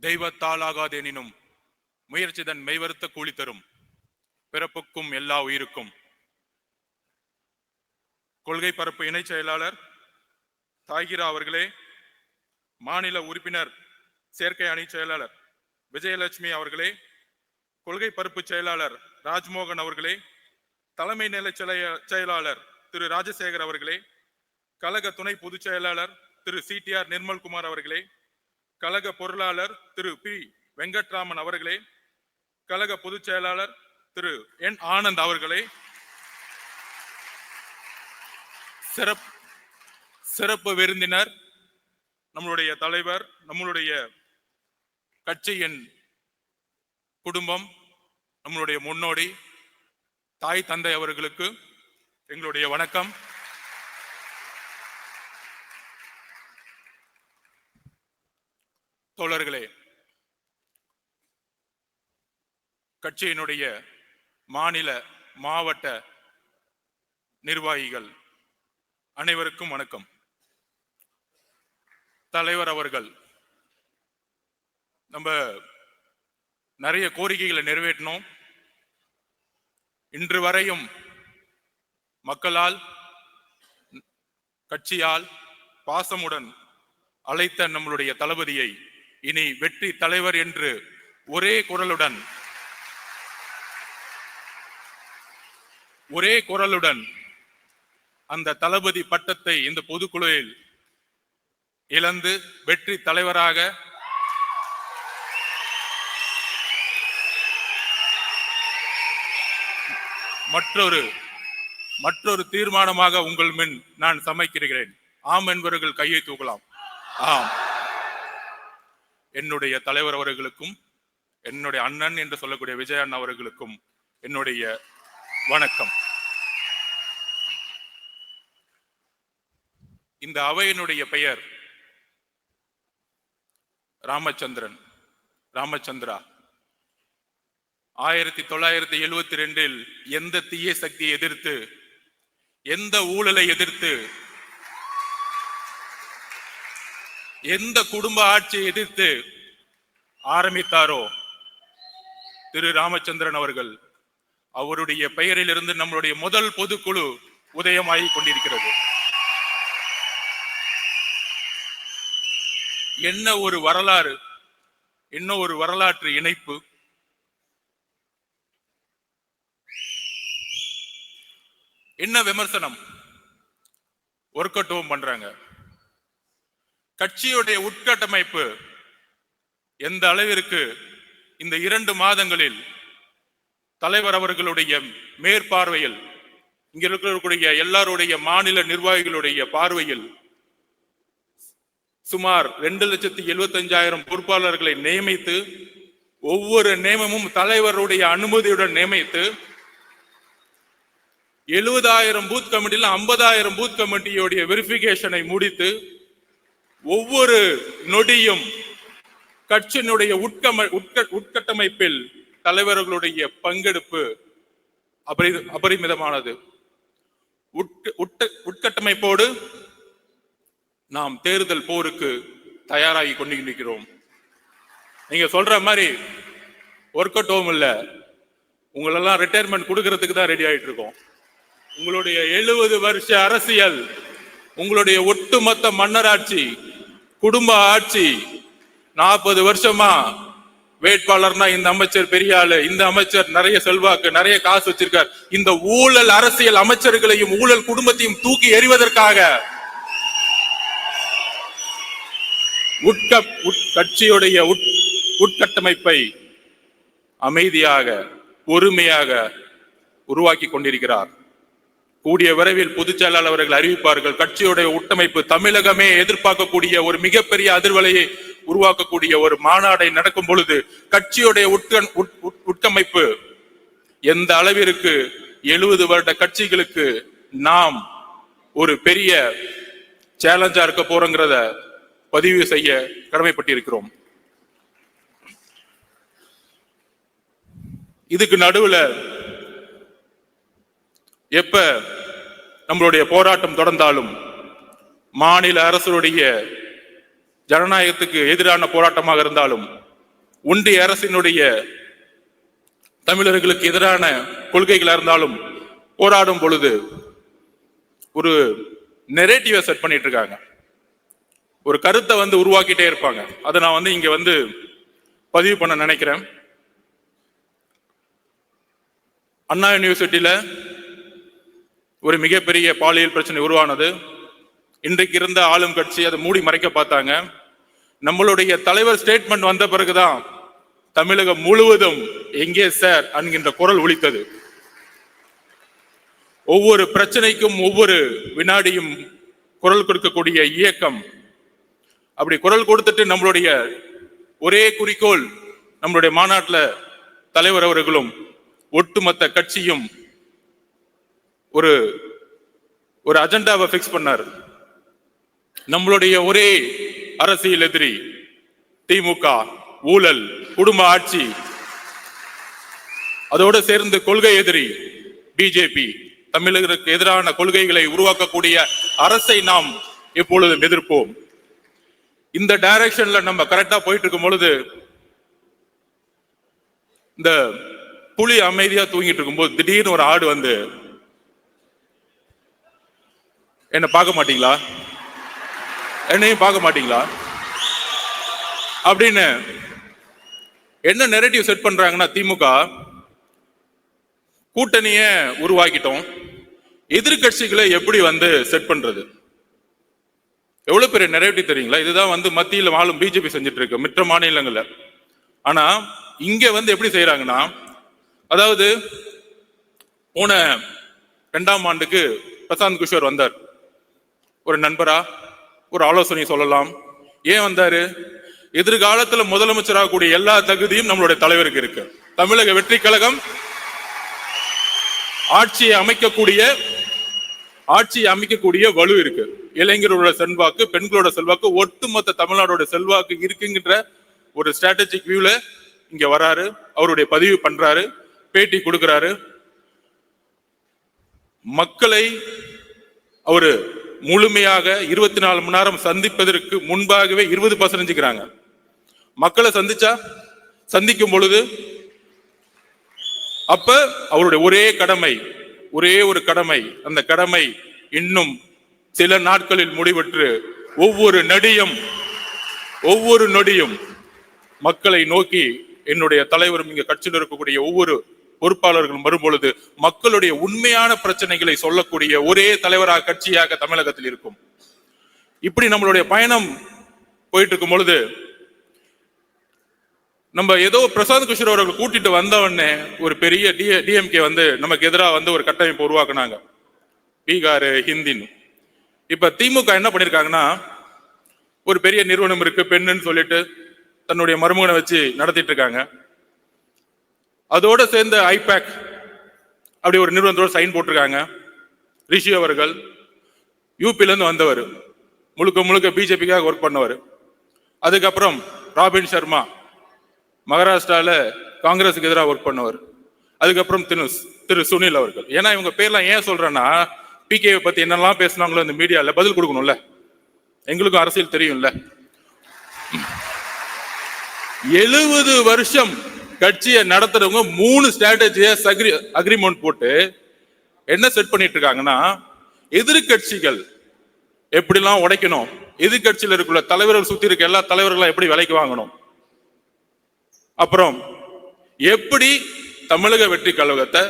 தெய்வத்தால் ஆகாதெனினும் முயற்சிதன் மெய்வருத்த கூலி தரும், பிறப்புக்கும் எல்லா உயிருக்கும். கொள்கை பரப்பு இணை செயலாளர் தாகிரா அவர்களே, மாநில உறுப்பினர் சேர்க்கை அணி செயலாளர் விஜயலட்சுமி அவர்களே, கொள்கை பரப்பு செயலாளர் ராஜ்மோகன் அவர்களே, தலைமை நிலை செயலாளர் திரு ராஜசேகர் அவர்களே, கழக துணை பொதுச் செயலாளர் திரு சிடிஆர் நிர்மல்குமார் அவர்களே, கழக பொருளாளர் திரு பி வெங்கட்ராமன் அவர்களே, கழக பொதுச் செயலாளர் திரு என் ஆனந்த் அவர்களே, சிறப்பு விருந்தினர் நம்மளுடைய தலைவர், நம்மளுடைய கட்சியின் குடும்பம், நம்மளுடைய முன்னோடி தாய் தந்தை அவர்களுக்கு எங்களுடைய வணக்கம். தோழர்களே, கட்சியினுடைய மாநில மாவட்ட நிர்வாகிகள் அனைவருக்கும் வணக்கம். தலைவர் அவர்கள் நம்ம நிறைய கோரிக்கைகளை நிறைவேற்றினோம். இன்று வரையும் மக்களால் கட்சியால் பாசமுடன் அழைத்த நம்மளுடைய தளபதியை இனி வெற்றி தலைவர் என்று ஒரே குரலுடன் அந்த தளபதி பட்டத்தை இந்த பொதுக்குழுவில் இழந்து வெற்றி தலைவராக மற்றொரு தீர்மானமாக உங்கள் முன் நான் சமைக்கிறேன். ஆம் என்பவர்கள் கையை தூக்கலாம். ஆம். என்னுடைய தலைவர் அவர்களுக்கும் என்னுடைய அண்ணன் என்று சொல்லக்கூடிய விஜய் அண்ணா அவர்களுக்கும் என்னுடைய வணக்கம். இந்த அவையினுடைய பெயர் ராமச்சந்திரா. 1972 எந்த தீய சக்தியை எதிர்த்து, எந்த ஊழலை எதிர்த்து, எந்த குடும்ப ஆட்சியை எதிர்த்து ஆரம்பித்தாரோ திரு ராமச்சந்திரன் அவர்கள், அவருடைய பெயரிலிருந்து நம்மளுடைய முதல் பொதுக்குழு உதயமாகி கொண்டிருக்கிறது. என்ன ஒரு வரலாறு, என்ன ஒரு வரலாற்று இணைப்பு. என்ன விமர்சனம் ஒர்க் அவுட் பண்றாங்க. கட்சியுடைய உட்கட்டமைப்பு எந்த அளவிற்கு இந்த 2 மாதங்களில் தலைவர் அவர்களுடைய மேற்பார்வையில், இங்க இருக்கக்கூடிய எல்லாருடைய மாநில நிர்வாகிகளுடைய பார்வையில் சுமார் 2,75,000 பொறுப்பாளர்களை நியமித்து, ஒவ்வொரு நியமமும் தலைவருடைய அனுமதியுடன் நியமித்து, 70,000 பூத் கமிட்டியில் 50,000 பூத் கமிட்டியுடைய வெரிபிகேஷனை முடித்து, ஒவ்வொரு நொடியும் கட்சியினுடைய உட்கட்டமைப்பில் தலைவர்களுடைய பங்கெடுப்பு அபரிமிதமானது. உட்கட்டமைப்போடு நாம் தேர்தல் போருக்கு தயாராகி கொண்டிருக்கிறோம். நீங்க சொல்ற மாதிரி ஒர்க் அவுட் ஹோம் இல்ல, உங்களெல்லாம் ரிட்டையர்மெண்ட் கொடுக்கறதுக்கு தான் ரெடி ஆயிட்டு இருக்கோம். உங்களுடைய 70 வருஷ அரசியல், உங்களுடைய ஒட்டுமொத்த மன்னராட்சி, குடும்ப ஆட்சி, 40 வருஷமா வேட்பாளர்னா இந்த அமைச்சர் பெரிய ஆளு, இந்த அமைச்சர் நிறைய செல்வாக்கு, நிறைய காசு வச்சிருக்கார், இந்த ஊழல் அரசியல் அமைச்சர்களையும் ஊழல் குடும்பத்தையும் தூக்கி எறிவதற்காக கட்சியுடைய உட்கட்டமைப்பை அமைதியாக பொறுமையாக உருவாக்கி கொண்டிருக்கிறார். கூடிய விரைவில் பொதுச் செயலாளர் அவர்கள் அறிவிப்பார்கள். கட்சியுடைய உட்டமைப்பு தமிழகமே எதிர்பார்க்கக்கூடிய ஒரு மிகப்பெரிய அதிர்வலையை உருவாக்கக்கூடிய ஒரு மாநாடை நடக்கும் பொழுது கட்சியுடைய உட்கமைப்பு எந்த அளவிற்கு 70 வருட கட்சிகளுக்கு நாம் ஒரு பெரிய சேலஞ்சா இருக்க போறோங்கிறத பதிவு செய்ய கடமைப்பட்டிருக்கிறோம். இதுக்கு நடுவுல எப்ப நம்மளுடைய போராட்டம் தொடர்ந்தாலும், மாநில அரசுடைய ஜனநாயகத்துக்கு எதிரான போராட்டமாக இருந்தாலும், ஒன்றிய அரசினுடைய தமிழர்களுக்கு எதிரான கொள்கைகளா இருந்தாலும், போராடும் பொழுது ஒரு நெரேட்டிவை செட் பண்ணிட்டு இருக்காங்க. ஒரு கருத்தை உருவாக்கிட்டே இருப்பாங்க. அதை நான் இங்க பதிவு பண்ண நினைக்கிறேன். அண்ணா யூனிவர்சிட்டியில ஒரு மிகப்பெரிய பாலியல் பிரச்சனை உருவானது. இன்றைக்கு இருந்த ஆளும் கட்சி அதை மூடி மறைக்க பார்த்தாங்க. நம்மளுடைய தலைவர் ஸ்டேட்மெண்ட் வந்த பிறகுதான் தமிழகம் முழுவதும் எங்கே சார் என்கின்ற குரல் ஒலித்தது. ஒவ்வொரு பிரச்சனைக்கும் ஒவ்வொரு வினாடியும் குரல் கொடுக்கக்கூடிய இயக்கம். அப்படி குரல் கொடுத்துட்டு நம்மளுடைய ஒரே குறிக்கோள், நம்மளுடைய மாநாட்டில் தலைவர் அவர்களும் ஒட்டுமொத்த கட்சியும் ஒரு அஜெண்டாவை பிக்ஸ் பண்ணார். நம்மளுடைய ஒரே அரசியல் எதிரி திமுக, ஊழல், குடும்ப ஆட்சி, அதோடு சேர்ந்து கொள்கை எதிரி பிஜேபி. தமிழர்களுக்கு எதிரான கொள்கைகளை உருவாக்கக்கூடிய அரசை நாம் எப்பொழுதும் எதிர்ப்போம். இந்த டைரக்ஷன்ல நம்ம கரெக்டா போயிட்டு இருக்கும் பொழுது, இந்த புலி அமைதியா தூங்கிட்டு இருக்கும்போது திடீர்னு ஒரு ஆடு வந்து, என்ன பார்க்க மாட்டீங்களா, என்னையும் பார்க்க மாட்டீங்களா அப்படின்னு என்ன நெரேட்டிவ் செட் பண்றாங்கன்னா, திமுக கூட்டணியை உருவாக்கிட்டோம், எதிர்கட்சிகளை எப்படி வந்து செட் பண்றது, எவ்வளவு பெரிய நெரேட்டிவ் தெரியுங்களா? இதுதான் வந்து மத்தியில் ஆளும் பிஜேபி செஞ்சுட்டு இருக்கு மற்ற மாநிலங்கள்ல. ஆனா இங்க வந்து எப்படி செய்யறாங்கன்னா, அதாவது போன 2ஆம் ஆண்டுக்கு பிரசாந்த் கிஷோர் வந்தார், ஒரு நண்பரா ஒரு ஆலோசனை சொல்லலாம். ஏன் வந்தாரு? எதிர்காலத்துல முதலமைச்சராக கூடிய எல்லா தகுதியும் நம்மளுடைய தலைவருக்கு இருக்கு. தமிழக வெற்றி கழகம் ஆட்சியை அமைக்கக்கூடிய வலு இருக்கு. இளைஞர்களோட செல்வாக்கு, பெண்களோட செல்வாக்கு, ஒட்டுமொத்த தமிழ்நாடோட செல்வாக்கு இருக்குங்கிற ஒரு ஸ்ட்ராட்டஜிக் வியூல இங்க வராரு. அவருடைய பதிவு பண்றாரு, பேட்டி கொடுக்கிறாரு. மக்களை அவரு முழுமையாக 24 மணி நேரம் சந்திப்பதற்கு முன்பாகவே 20% மக்களை சந்திக்கும் பொழுது அப்ப அவருடைய ஒரே ஒரு கடமை, அந்த கடமை இன்னும் சில நாட்களில் முடிவெற்று ஒவ்வொரு நொடியும் மக்களை நோக்கி என்னுடைய தலைவரும் இங்க கட்சியில் இருக்கக்கூடிய ஒவ்வொரு பொறுப்பாளர்களும் வரும்பொழுது மக்களுடைய உண்மையான பிரச்சனைகளை சொல்லக்கூடிய ஒரே தலைவராக கட்சியாக தமிழகத்தில் இருக்கும். இப்படி நம்மளுடைய பயணம் போயிட்டு இருக்கும் பொழுது, நம்ம ஏதோ பிரசாந்த் கிஷோர் அவர்கள் கூட்டிட்டு வந்தவொடனே ஒரு பெரிய டிஎம்கே வந்து நமக்கு எதிராக வந்து ஒரு கட்டமைப்பு உருவாக்குனாங்க, பீகார் ஹிந்தின்னு. இப்ப திமுக என்ன பண்ணிருக்காங்கன்னா, ஒரு பெரிய நிறுவனம் இருக்கு பெண்ணுன்னு சொல்லிட்டு தன்னுடைய மருமகனை வச்சு நடத்திட்டு இருக்காங்க. அதோட சேர்ந்த ஐபேக் அப்படி ஒரு நிறுவனத்தோட சைன் போட்டிருக்காங்க. ரிஷி அவர்கள் யூபில இருந்து வந்தவர், முழுக்க பிஜேபிக்காக ஒர்க் பண்ணவர். அதுக்கப்புறம் ராபின் சர்மா மகாராஷ்டிரால காங்கிரஸுக்கு எதிராக ஒர்க் பண்ணவர். அதுக்கப்புறம் திரு சுனில் அவர்கள். ஏன்னா இவங்க பேர்லாம் ஏன் சொல்றேன்னா, பிகே பத்தி என்னெல்லாம் பேசினாங்களோ இந்த மீடியால பதில் கொடுக்கணும்ல, எங்களுக்கும் அரசியல் தெரியும்ல. 70 வருஷம் கட்சியை நடத்துறவங்க 3 ஸ்ட்ராட்டஜிஸ் அக்ரிமெண்ட் போட்டு என்ன செட் பண்ணிட்டு இருக்காங்கன்னா, எதிர்கட்சிகள் எப்படிலாம் உடைக்கணும், எதிர்கட்சியில் இருக்கிற தலைவர்கள் சுத்தி இருக்க எல்லா தலைவர்களும் எப்படி விலைக்கு வாங்கணும், அப்புறம் எப்படி தமிழக வெற்றி கழகத்தை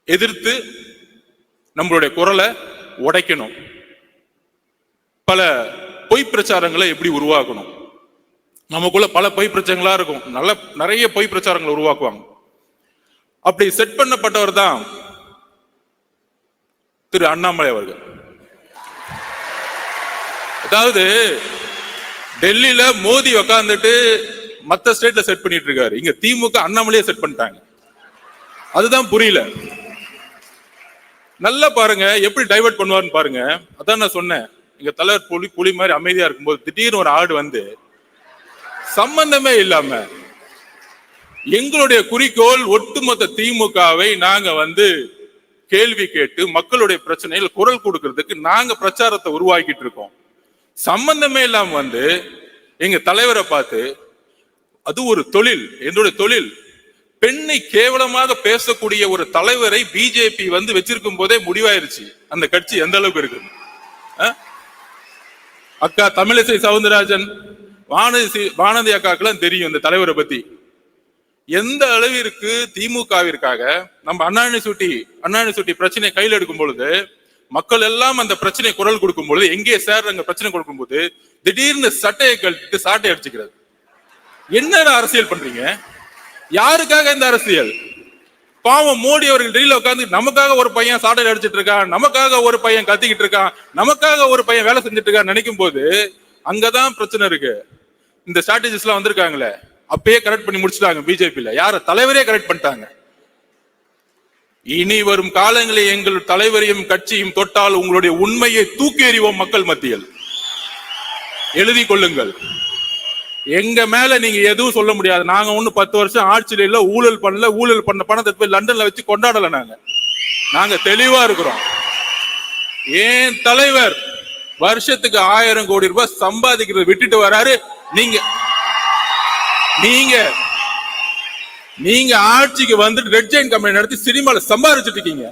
எதிர்த்து நம்மளுடைய குரலை உடைக்கணும், பல பொய் பிரச்சாரங்களை எப்படி உருவாக்கணும். நமக்குள்ள பல பொய் பிரச்சாரங்களா இருக்கும், நிறைய பொய் பிரச்சாரங்களை உருவாக்குவாங்க. அப்படி செட் பண்ணப்பட்டவர் தான் திரு அண்ணாமலை அவர்கள். அதாவது டெல்லியில மோடி உக்காந்துட்டு மத்த ஸ்டேட்ல செட் பண்ணிட்டு இருக்காரு, இங்க திமுக அண்ணாமலையே செட் பண்ணிட்டாங்க. அதுதான் புரியல. நல்லா பாருங்க எப்படி டைவர்ட் பண்ணுவாருன்னு பாருங்க. அதான் நான் சொன்னேன், இங்க தலைவர் புலி மாதிரி அமைதியா இருக்கும்போது திடீர்னு ஒரு ஆடு வந்து சம்பந்தமே இல்லாம, எங்களுடைய குறிக்கோள் ஒட்டுமொத்த திமுகவை நாங்க வந்து கேள்வி கேட்டு மக்களுடைய பிரச்சனைகள் குரல் கொடுக்கிறதுக்கு நாங்க பிரச்சாரத்தை உருவாக்கிட்டு இருக்கோம். சம்பந்தமே இல்லாம வந்து எங்க தலைவரை பார்த்து, அது ஒரு தொழில், என்னுடைய தொழில், பெண்ணை கேவலமாக பேசக்கூடிய ஒரு தலைவரை பிஜேபி வந்து வச்சிருக்கும் போதே முடிவாயிருச்சு அந்த கட்சி எந்த அளவுக்கு இருக்கு. அக்கா தமிழிசை சவுந்தரராஜன், வானதி அக்காக்கெல்லாம் தெரியும் இந்த தலைவரை பத்தி. எந்த அளவிற்கு திமுகவிற்காக நம்ம அண்ணா யூனிவர்சிட்டி பிரச்சனை கையில் எடுக்கும் பொழுது மக்கள் எல்லாம் அந்த பிரச்சனை குரல் கொடுக்கும்போது, எங்கே சார் அங்க பிரச்சனை கொடுக்கும்போது திடீர்னு சட்டையை கழட்டிட்டு சாட்டை அடிச்சுக்கிறது. என்ன அரசியல் பண்றீங்க? யாருக்காக இந்த அரசியல்? பாவம் மோடி அவர்கள் டெல்லியில உட்கார்ந்து நமக்காக ஒரு பையன் சாட்டை அடிச்சிட்டு இருக்கான், நமக்காக ஒரு பையன் கத்திக்கிட்டு இருக்கான், நமக்காக ஒரு பையன் வேலை செஞ்சுட்டு இருக்கான் நினைக்கும் போது அங்கதான் பிரச்சனை இருக்கு. இந்த ஸ்ட்ராட்டஜிஸ் எல்லாம் வந்திருக்காங்களே, அப்பயே கரெக்ட் பண்ணி முடிச்சுட்டாங்க பிஜேபியில. யார தலைவரே கரெக்ட் பண்ணிட்டாங்க. இனி வரும் காலங்களில் எங்கள் தலைவரையும் கட்சியும் தொட்டால் உங்களுடைய உண்மையை தூக்கி எறிவோம் மக்கள் மத்தியில். எழுதி கொள்ளுங்கள். எங்க மேல நீங்க எதுவும் சொல்ல முடியாது. நாங்க ஒண்ணு 10 வருஷம் ஆட்சியில இல்ல, ஊழல் பண்ணல, ஊழல் பண்ண பணத்தை போய் லண்டன்ல வச்சு கொண்டாடல. நாங்க தெளிவா இருக்கிறோம். ஏன் தலைவர் வருஷத்துக்கு 1000 கோடி ரூபாய் சம்பாதிக்கிறத விட்டுட்டு வராரு. நீங்க ஆட்சிக்கு வந்துட்டு ரெட் ஜெயின் கம்பெனி நடத்தி சினிமால சம்பாதிச்சுட்டு இருக்கீங்க.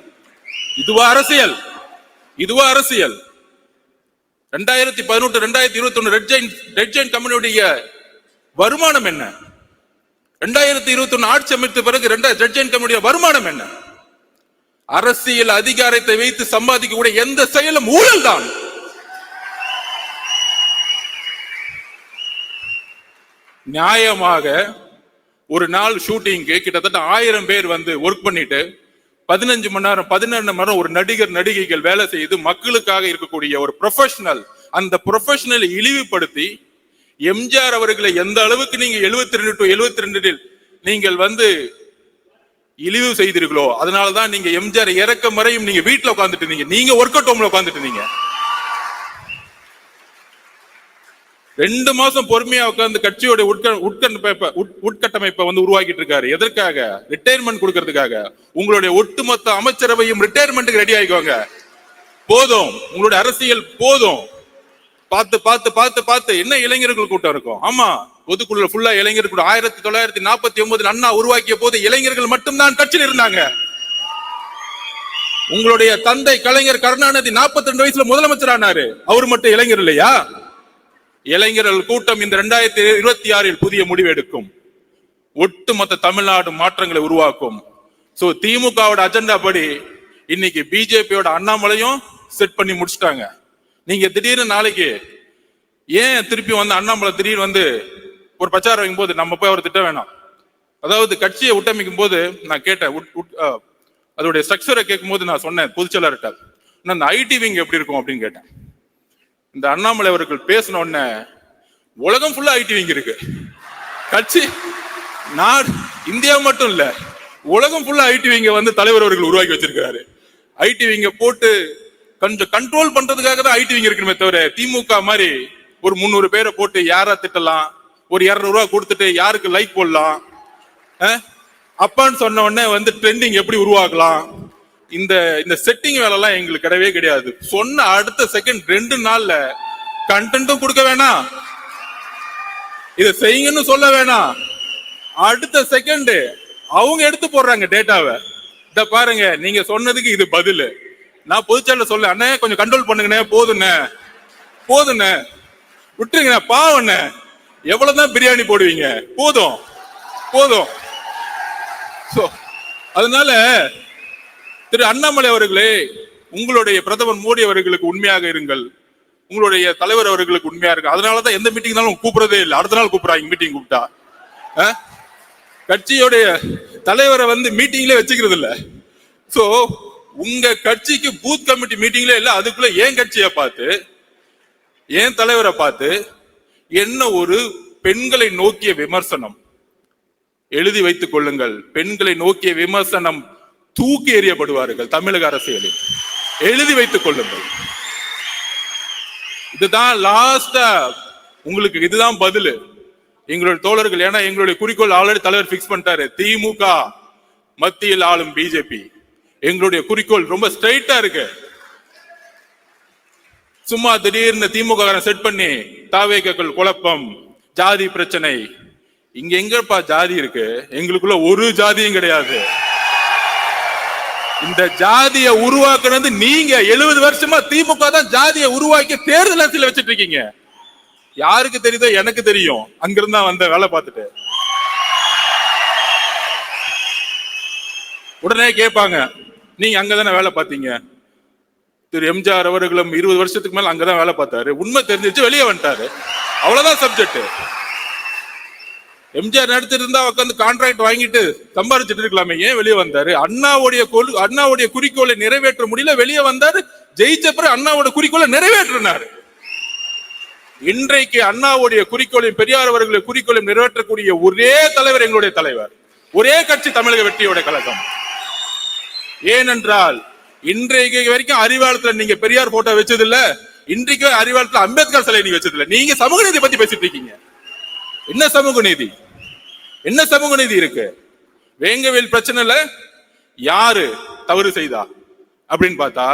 இதுவா அரசியல்? இதுவா அரசியல்? 2018 2021 ரெட் ஜெயின் கம்பெனியுடைய வருமானம் என்ன? 2021 ஆட்சி அமைத்த பிறகு ரெட் ஜெயின் கம்பெனியுடைய வருமானம் என்ன? அரசியல் அதிகாரத்தை வைத்து சம்பாதிக்கக்கூடிய எந்த செயலும் ஊழல் தான். நியாயமாக ஒரு நாள் ஷூட்டிங்க்கு கிட்டத்தட்ட 1000 பேர் வந்து ஒர்க் பண்ணிட்டு 15 மணி நேரம் 17 மணி நேரம் ஒரு நடிகர் நடிகைகள் வேலை செய்து மக்களுக்காக இருக்கக்கூடிய ஒரு ப்ரொஃபஷனல், அந்த ப்ரொஃபஷனலை இழிவுபடுத்தி எம்ஜிஆர் அவர்களை எந்த அளவுக்கு நீங்க 72 to 72 நீங்கள் வந்து இழிவு செய்தீர்களோ, அதனாலதான் நீங்க எம்ஜிஆர் இறக்க மறையும் நீங்க வீட்டுல உட்கார்ந்துட்டு இருந்தீங்க. நீங்க ஒர்க் அவுட் ஹோம்ல உட்கார்ந்துட்டு இருந்தீங்க. 2 மாசம் பொறுமையா உட்கார்ந்து கட்சியோட உட்கட்டமைப்பை வந்து உருவாக்கிட்டு இருக்காரு. எதற்காக? ரிட்டையர்மெண்ட் கொடுக்கறதுக்காக. உங்களுடைய ஒட்டுமொத்த அமைச்சரவையும் ரிட்டையர்மெண்ட்டுக்கு ரெடி ஆகிக்கோங்க. போதும், உங்களுடைய அரசியல் போதும். பார்த்து பார்த்து பார்த்து பார்த்து என்ன இளைஞர்கள் கூட்டம் இருக்கும். ஆமா, பொதுக்குழு ஃபுல்லா இளைஞர் கூட. 1949 அண்ணா உருவாக்கிய போது இளைஞர்கள் மட்டும்தான் கட்சியில் இருந்தாங்க. உங்களுடைய தந்தை கலைஞர் கருணாநிதி 42 வயசுல முதலமைச்சர் ஆனாரு. அவர் மட்டும் இளைஞர் இல்லையா? இளைஞர்கள் கூட்டம் இந்த 2026 புதிய முடிவு எடுக்கும். ஒட்டுமொத்த தமிழ்நாடு மாற்றங்களை உருவாக்கும். சோ திமுகவோட அஜெண்டா படி இன்னைக்கு பிஜேபியோட அண்ணாமலையும் செட் பண்ணி முடிச்சிட்டாங்க. நீங்க திடீர்னு நாளைக்கு ஏன் திருப்பி வந்து அண்ணாமலை திடீர்னு வந்து ஒரு பிரச்சாரம் வைக்கும் போது நம்ம போய் அவர் திட்ட வேணாம். அதாவது கட்சியை விட்டமைக்கும் போது நான் கேட்டேன், அதோடைய ஸ்ட்ரக்சரை கேட்கும் போது நான் சொன்னேன் பொதுச்செயலாளர்கிட்ட, அந்த ஐடி விங் எப்படி இருக்கும் அப்படின்னு கேட்டேன். இந்த அண்ணாமலை அவர்கள் பேசின உடனே உலகம் ஃபுல்லா ஐடி விங் இருக்கு. கட்சி நாடு இந்தியா மட்டும் இல்ல, உலகம் ஃபுல்லா ஐடி விங்க வந்து தலைவர் அவர்கள் உருவாக்கி வச்சிருக்காரு. ஐடி விங்க போட்டு கொஞ்சம் கண்ட்ரோல் பண்றதுக்காக தான் ஐடி விங் இருக்கணுமே தவிர திமுக மாதிரி ஒரு 300 பேரை போட்டு யாரா திட்டலாம், ஒரு 200 ரூபாய் கொடுத்துட்டு யாருக்கு லைக் போடலாம், அப்பான்னு சொன்ன உடனே வந்து ட்ரெண்டிங் எப்படி உருவாக்கலாம், இந்த செட்டிங் வேலை எல்லாம் எங்களுக்கு கிடையவே கிடையாது. சொன்ன அடுத்த செகண்ட் 2 நாள்ல கண்டென்ட்டும் கொடுக்க வேணாம், இதை செய்யுங்கன்னு சொல்ல வேணாம், அடுத்த செகண்ட் அவங்க எடுத்து போடுறாங்க டேட்டாவை. இத பாருங்க, நீங்க சொன்னதுக்கு இது பதில். நான் பொதுச்செயலாளர் சொல்ல, அண்ணே கொஞ்சம் கண்ட்ரோல் பண்ணுங்கண்ணே, போதுண்ணே விட்டுருங்க, பாவண்ணே எவ்வளவுதான் பிரியாணி போடுவீங்க, போதும். அதனால திரு அண்ணாமலை அவர்களே, உங்களுடைய பிரதமர் மோடி அவர்களுக்கு உண்மையாக இருங்கள், உங்களுடைய தலைவர் அவர்களுக்கு உண்மையா இருக்கு. அதனாலதான் எந்த மீட்டிங் கூப்பிடுறதே இல்லை, அடுத்த நாள் கூப்பிடுறாங்க மீட்டிங் கூப்பிட்டா. கட்சியோடைய தலைவரை வந்து மீட்டிங்ல வச்சுக்கிறது இல்ல. சோ உங்க கட்சிக்கு பூத் கமிட்டி மீட்டிங்ல இல்ல, அதுக்குள்ள ஏன் கட்சியை பார்த்து ஏன் தலைவரை பார்த்து என்ன ஒரு பெண்களை நோக்கிய விமர்சனம். எழுதி வைத்துக் கொள்ளுங்கள், பெண்களை நோக்கிய விமர்சனம் தூக்கி எறியப்படுவார்கள் தமிழக அரசியலில். எழுதி வைத்துக் கொள்ளுங்கள். இதுதான் லாஸ்டா உங்களுக்கு, இதுதான் பதில் எங்களுடைய தோழர்கள். ஏன்னா எங்களுடைய குறிக்கோள் ஆல்ரெடி தலைவர் பிக்ஸ் பண்ணிட்டாரு, திமுக மத்தியில் ஆளும் பிஜேபி. எங்களுடைய குறிக்கோள் ரொம்ப ஸ்ட்ரைட்டா இருக்கு. சும்மா திடீர்னு திமுக செட் பண்ணி தாவேக்கள் குழப்பம், ஜாதி பிரச்சனை. இங்க எங்கப்பா ஜாதி இருக்கு? எங்களுக்குள்ள ஒரு ஜாதியும் கிடையாது. இந்த ஜாதியை உருவாக்குனது நீங்க. 70 வருஷமா திமுக தான் ஜாதியை உருவாக்கி தேர்தல் அரசியல் வச்சிட்டு இருக்கீங்க. யாருக்கு தெரியுதோ எனக்கு தெரியும், அங்கிருந்தா வந்த வேலை பார்த்துட்டு. உடனே கேட்பாங்க, நீங்க அங்கதானே வேலை பார்த்தீங்க, திரு எம்ஜிஆர் அவர்களும் 20 வருஷத்துக்கு மேல அங்கதான் வேலை பார்த்தாரு. உண்மை தெரிஞ்சிச்சு, வெளியே வந்துட்டாரு. அவ்வளவுதான் சப்ஜெக்ட். எம்ஜிஆர் நடத்திட்டு இருந்தா உட்காந்து கான்ட்ராக்ட் வாங்கிட்டு சம்பாதிச்சுட்டு இருக்கலாமே, ஏன் வெளியே வந்தாரு? அண்ணாவுடைய குறிக்கோளை நிறைவேற்ற முடியல, வெளியே வந்தாரு. ஜெயிச்ச பிறகு அண்ணாவோட குறிக்கோளை நிறைவேற்றினாரு. இன்றைக்கு அண்ணாவுடைய குறிக்கோளையும் பெரியார் அவர்களுடைய குறிக்கோளையும் நிறைவேற்றக்கூடிய ஒரே தலைவர் எங்களுடைய தலைவர், ஒரே கட்சி தமிழக வெற்றியோட கழகம். ஏனென்றால் இன்றைக்கு வரைக்கும் அறிவாலயத்துல நீங்க பெரியார் போட்டோ வச்சது இல்ல, இன்றைக்கு அறிவாலயத்துல அம்பேத்கர் சிலை நீங்க வச்சது இல்ல. நீங்க சமூக நீதி பத்தி பேசிட்டு இருக்கீங்க. என்ன சமூக நீதி? என்ன சமூக நீதி இருக்கு? வேங்கவேல் பிரச்சனைல யாரு தவறு செய்தா அப்படின்னு பார்த்தா,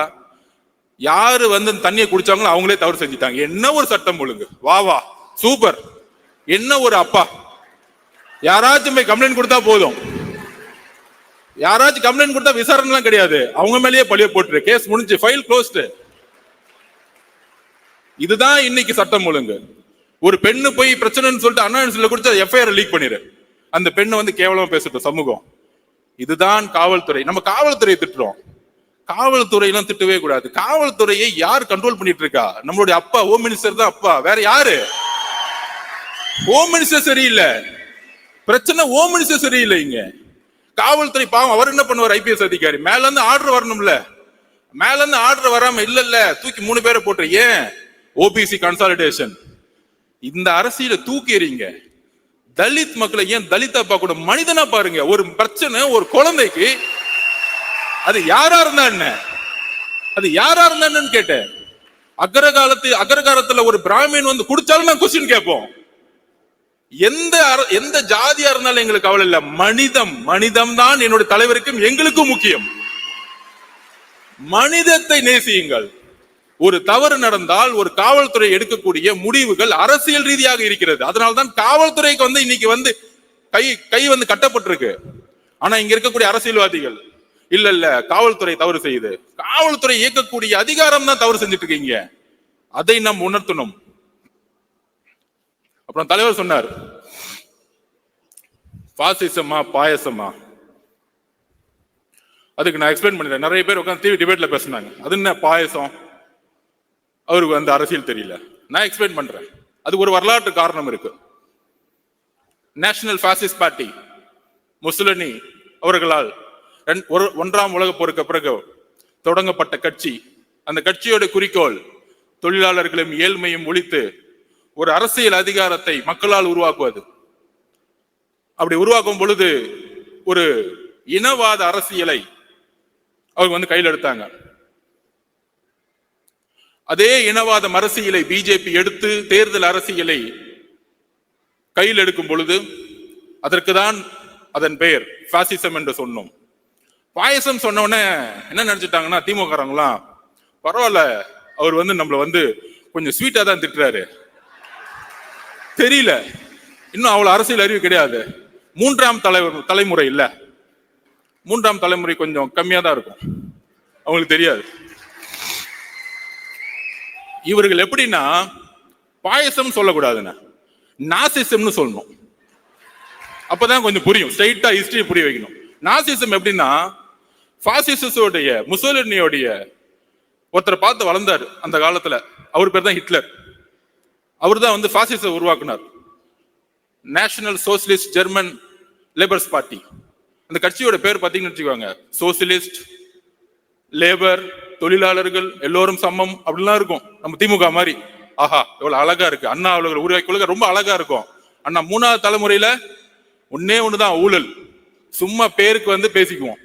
யாரு வந்து தண்ணியை குடிச்சாங்களோ அவங்களே தவறு செஞ்சுட்டாங்க. என்ன ஒரு சட்டம் ஒழுங்கு, வா சூப்பர். என்ன ஒரு அப்பா, யாராச்சும் போய் கம்ப்ளைண்ட் கொடுத்தா போதும், யாராச்சும் கம்ப்ளைண்ட் கொடுத்தா விசாரணை எல்லாம் கிடையாது, அவங்க மேலேயே பழிய போட்டுரு, கேஸ் முடிஞ்சு, ஃபைல் க்ளோஸ்டு. இதுதான் இன்னைக்கு சட்டம் ஒழுங்கு. ஒரு பெண்ணு போய் பிரச்சனைன்னு சொல்லிட்டு அண்ணா கொடுத்து எஃப்ஐஆர் லீக் பண்ணிரு, அந்த பெண்ணை வந்து கேவலமா பேசட்டும் சமூகம். இதுதான் காவல்துறை. நம்ம காவல்துறையை திட்டுறோம், காவல்துறையெல்லாம் திட்டவே கூடாது. காவல்துறையை யார் கண்ட்ரோல் பண்ணிட்டு இருக்கா? நம்மளுடைய அப்பா ஹோம் மினிஸ்டர் தான் அப்பா, வேற யாரு? ஹோம் மினிஸ்டர் சரியில்லை, பிரச்சனை ஹோம் மினிஸ்டர் சரியில்லை. இங்க காவல்துறை பாவம், அவர் என்ன பண்ணுவார்? ஐபிஎஸ் அதிகாரி மேல இருந்து ஆர்டர் வரணும்ல, மேல இருந்து ஆர்டர் வராம இல்ல தூக்கி 3 பேரை போட்டு, ஏன் ஓபிசி கன்சாலிடேஷன்? இந்த அரசியல தூக்கி எறிங்க. தலித் மக்களை ஏன் தலிதா பார்க்க கூட மனிதனா பாருங்க. ஒரு பிரச்சனை ஒரு குழந்தைக்கு, அது யாரா இருந்தா என்ன, அது யாரா இருந்தான்னு கேட்டேன். அக்ரகாரத்துல ஒரு பிராமின் வந்து குடிச்சாலும் நான் கொஸ்டின் கேட்போம். எந்த ஜாதியா இருந்தாலும் எங்களுக்கு கவலை இல்ல. மனிதம் தான் என்னுடைய தலைவருக்கும் எங்களுக்கும் முக்கியம். மனிதத்தை நேசியுங்கள். ஒரு தவறு நடந்தால் ஒரு காவல்துறை எடுக்கக்கூடிய முடிவுகள் அரசியல் ரீதியாக இருக்கிறது. அதனால்தான் காவல்துறைக்கு வந்து இன்னைக்கு வந்து கை வந்து கட்டப்பட்டிருக்கு. ஆனா இங்க இருக்கக்கூடிய அரசியல்வாதிகள் இல்ல காவல்துறை தவறு செய்யுது, காவல்துறை இயக்கக்கூடிய அதிகாரம் தான் தவறு செஞ்சுட்டு இருக்கீங்க, அதை நாம் உணர்த்தணும். அப்புறம் தலைவர் சொன்னார், பாசிசமா பாயசமா? அதுக்கு நான் எக்ஸ்பிளைன் பண்ணிட்டேன். நிறைய பேர் உட்காந்து டிவி டிபேட்ல பேசினாங்க, அது என்ன பாயசம், அவருக்கு வந்து அரசியல் தெரியல. நான் எக்ஸ்பிளைன் பண்றேன். அதுக்கு ஒரு வரலாற்று காரணம் இருக்கு. நேஷனல் பாசிஸ்ட் பார்ட்டி முசோலினி அவர்களால் 1ஆம் உலக போருக்கு பிறகு தொடங்கப்பட்ட கட்சி. அந்த கட்சியோட குறிக்கோள் தொழிலாளர்களையும் ஏழ்மையும் ஒழித்து ஒரு அரசியல் அதிகாரத்தை மக்களால் உருவாக்குவது. அப்படி உருவாக்கும் பொழுது ஒரு இனவாத அரசியலை அவங்க வந்து கையில் எடுத்தாங்க. அதே இனவாத அரசியலை பிஜேபி எடுத்து தேர்தல் அரசியலை கையில் எடுக்கும் பொழுது அதற்கு தான் அதன் பெயர் பாசிசம் என்று சொன்னோம். பாயசம் சொன்ன உடனே என்ன நினைச்சிட்டாங்கன்னா, திமுகலாம் பரவாயில்ல, அவர் வந்து நம்மள வந்து கொஞ்சம் ஸ்வீட்டா தான் திட்டுறாரு, தெரியல, இன்னும் அவ்வளவு அரசியல் அறிவு கிடையாது, 3ஆம் தலைமுறை இல்ல, 3ஆம் தலைமுறை கொஞ்சம் கம்மியா தான் இருக்கும், அவங்களுக்கு தெரியாது. இவர்கள் எப்படின்னா பாயசம் சொல்லக்கூடாதுன்னு நாசிசம்னு சொல்லணும், அப்பதான் கொஞ்சம் புரியும். ஸ்ட்ரைட்டா ஹிஸ்டரி புரிய வைக்கணும். நாசிசம் எப்படின்னா, பாசிசோடைய முசோலினியோடைய ஒருத்தரை பார்த்து வளர்ந்தாரு அந்த காலத்துல, அவர் பேர் தான் ஹிட்லர். அவர் தான் வந்து பாசிச உருவாக்குனார். National socialist German labours party, அந்த கட்சியோட பேர் பார்த்தீங்கன்னு வச்சுக்கோங்க, சோசியலிஸ்ட், லேபர், தொழிலாளர்கள் எல்லோரும் சமம் அப்படிலாம் இருக்கும். நம்ம திமுக மாதிரி. ஆஹா எவ்வளவு அழகா இருக்கு, அண்ணா அவர்கள் உருவாக்கி ரொம்ப அழகா இருக்கும். அண்ணா 3ஆவது தலைமுறையில ஒண்ணுதான் ஊழல், சும்மா பேருக்கு வந்து பேசிக்குவோம்,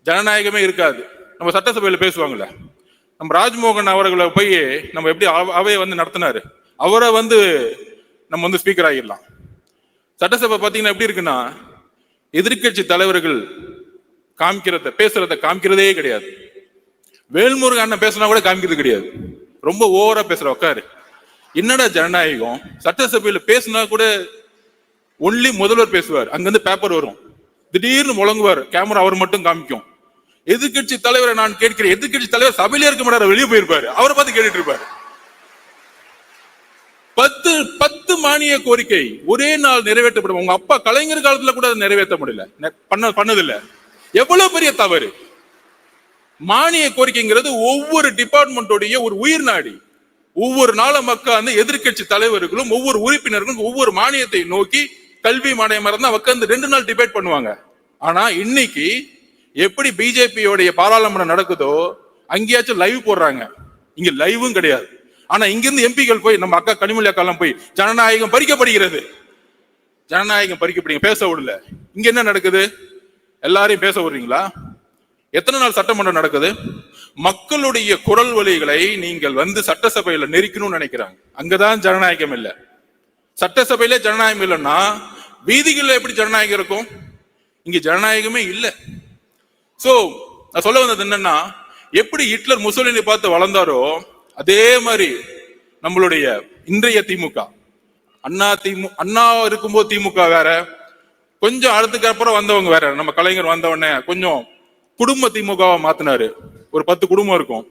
ஜனநாயகமே இருக்காது. நம்ம சட்டசபையில பேசுவாங்கல்ல, நம்ம ராஜ்மோகன் அவர்களை போய் நம்ம எப்படி அவையை வந்து நடத்தினாரு, அவரை வந்து நம்ம வந்து ஸ்பீக்கர் ஆகிடலாம். சட்டசபை பார்த்தீங்கன்னா எப்படி இருக்குன்னா, எதிர்கட்சி தலைவர்கள் பேசுறத காமிக்கிறதே கிடையாது. வேல்முருகன் அண்ணன் பேசினா கூட காமிக்கிறது கிடையாது, ரொம்ப ஓவரா பேசுற. உட்காரு, என்னடா ஜனநாயகம்? சட்டசபையில பேசினா கூட ஒன்லி முதல்வர் பேசுவார், அங்கிருந்து பேப்பர் வரும், திடீர்னு முழங்குவார், கேமரா அவர் மட்டும் காமிக்கும். எதிர்கட்சி தலைவரை நான் கேட்கிறேன், எதிர்கட்சி தலைவர் சபையில இருக்க மாட்டாரு, வெளியே போயிருப்பாரு, அவரை பார்த்து கேட்டுட்டு இருப்பாரு. 10 மானிய கோரிக்கை ஒரே நாள் நிறைவேற்றப்படும். உங்க அப்பா கலைஞர் காலத்துல கூட நிறைவேற்ற முடியல, பண்ணதில்லை. எவ்வளவு பெரிய தவறு! மானிய கோரிக்கைங்கிறது ஒவ்வொரு டிபார்ட்மெண்டோடைய ஒரு உயிர் நாடி. ஒவ்வொரு நாளும் மக்கள் வந்து எதிர்கட்சி தலைவர்களும் ஒவ்வொரு உறுப்பினர்களும் ஒவ்வொரு மானியத்தை நோக்கி கல்வி மானியம் இருந்தா உட்கார்ந்து 2 நாள் டிபேட் பண்ணுவாங்க. ஆனா இன்னைக்கு எப்படி பிஜேபியோடைய பாராளுமன்றம் நடக்குதோ அங்கேயாச்சும் லைவ் போடுறாங்க, இங்க லைவும் கிடையாது. ஆனா இங்கிருந்து எம்பிக்கள் போய் நம்ம அக்கா கனிமொழி அக்காலாம் போய் ஜனநாயகம் பறிக்கப்படுகிறது, ஜனநாயகம் பறிக்கப்படுங்க, பேச விடல. இங்க என்ன நடக்குது? எல்லாரையும் பேச விடுறீங்களா? எத்தனை நாள் சட்டமன்றம் நடக்குது? மக்களுடைய குரல் வலிகளை நீங்கள் வந்து சட்டசபையில நெருக்கணும்னு நினைக்கிறாங்க. அங்கதான் ஜனநாயகம் இல்லை. சட்டசபையில ஜனநாயகம் இல்லைன்னா வீதிகளில் எப்படி ஜனநாயகம் இருக்கும்? இங்க ஜனநாயகமே இல்லை. சோ நான் சொல்ல வந்தது என்னன்னா, எப்படி ஹிட்லர் முசோலினி பார்த்து வளர்ந்தாரோ அதே மாதிரி நம்மளுடைய இன்றைய திமுக, அண்ணா இருக்கும்போது திமுக வேற, கொஞ்சம் அடுத்துக்கு அப்புறம் வந்தவங்க வேற. நம்ம கலைஞர் வந்தவொடனே கொஞ்சம் குடும்ப திமுகவா மாத்தினாரு, ஒரு 10 குடும்பம் இருக்கும்.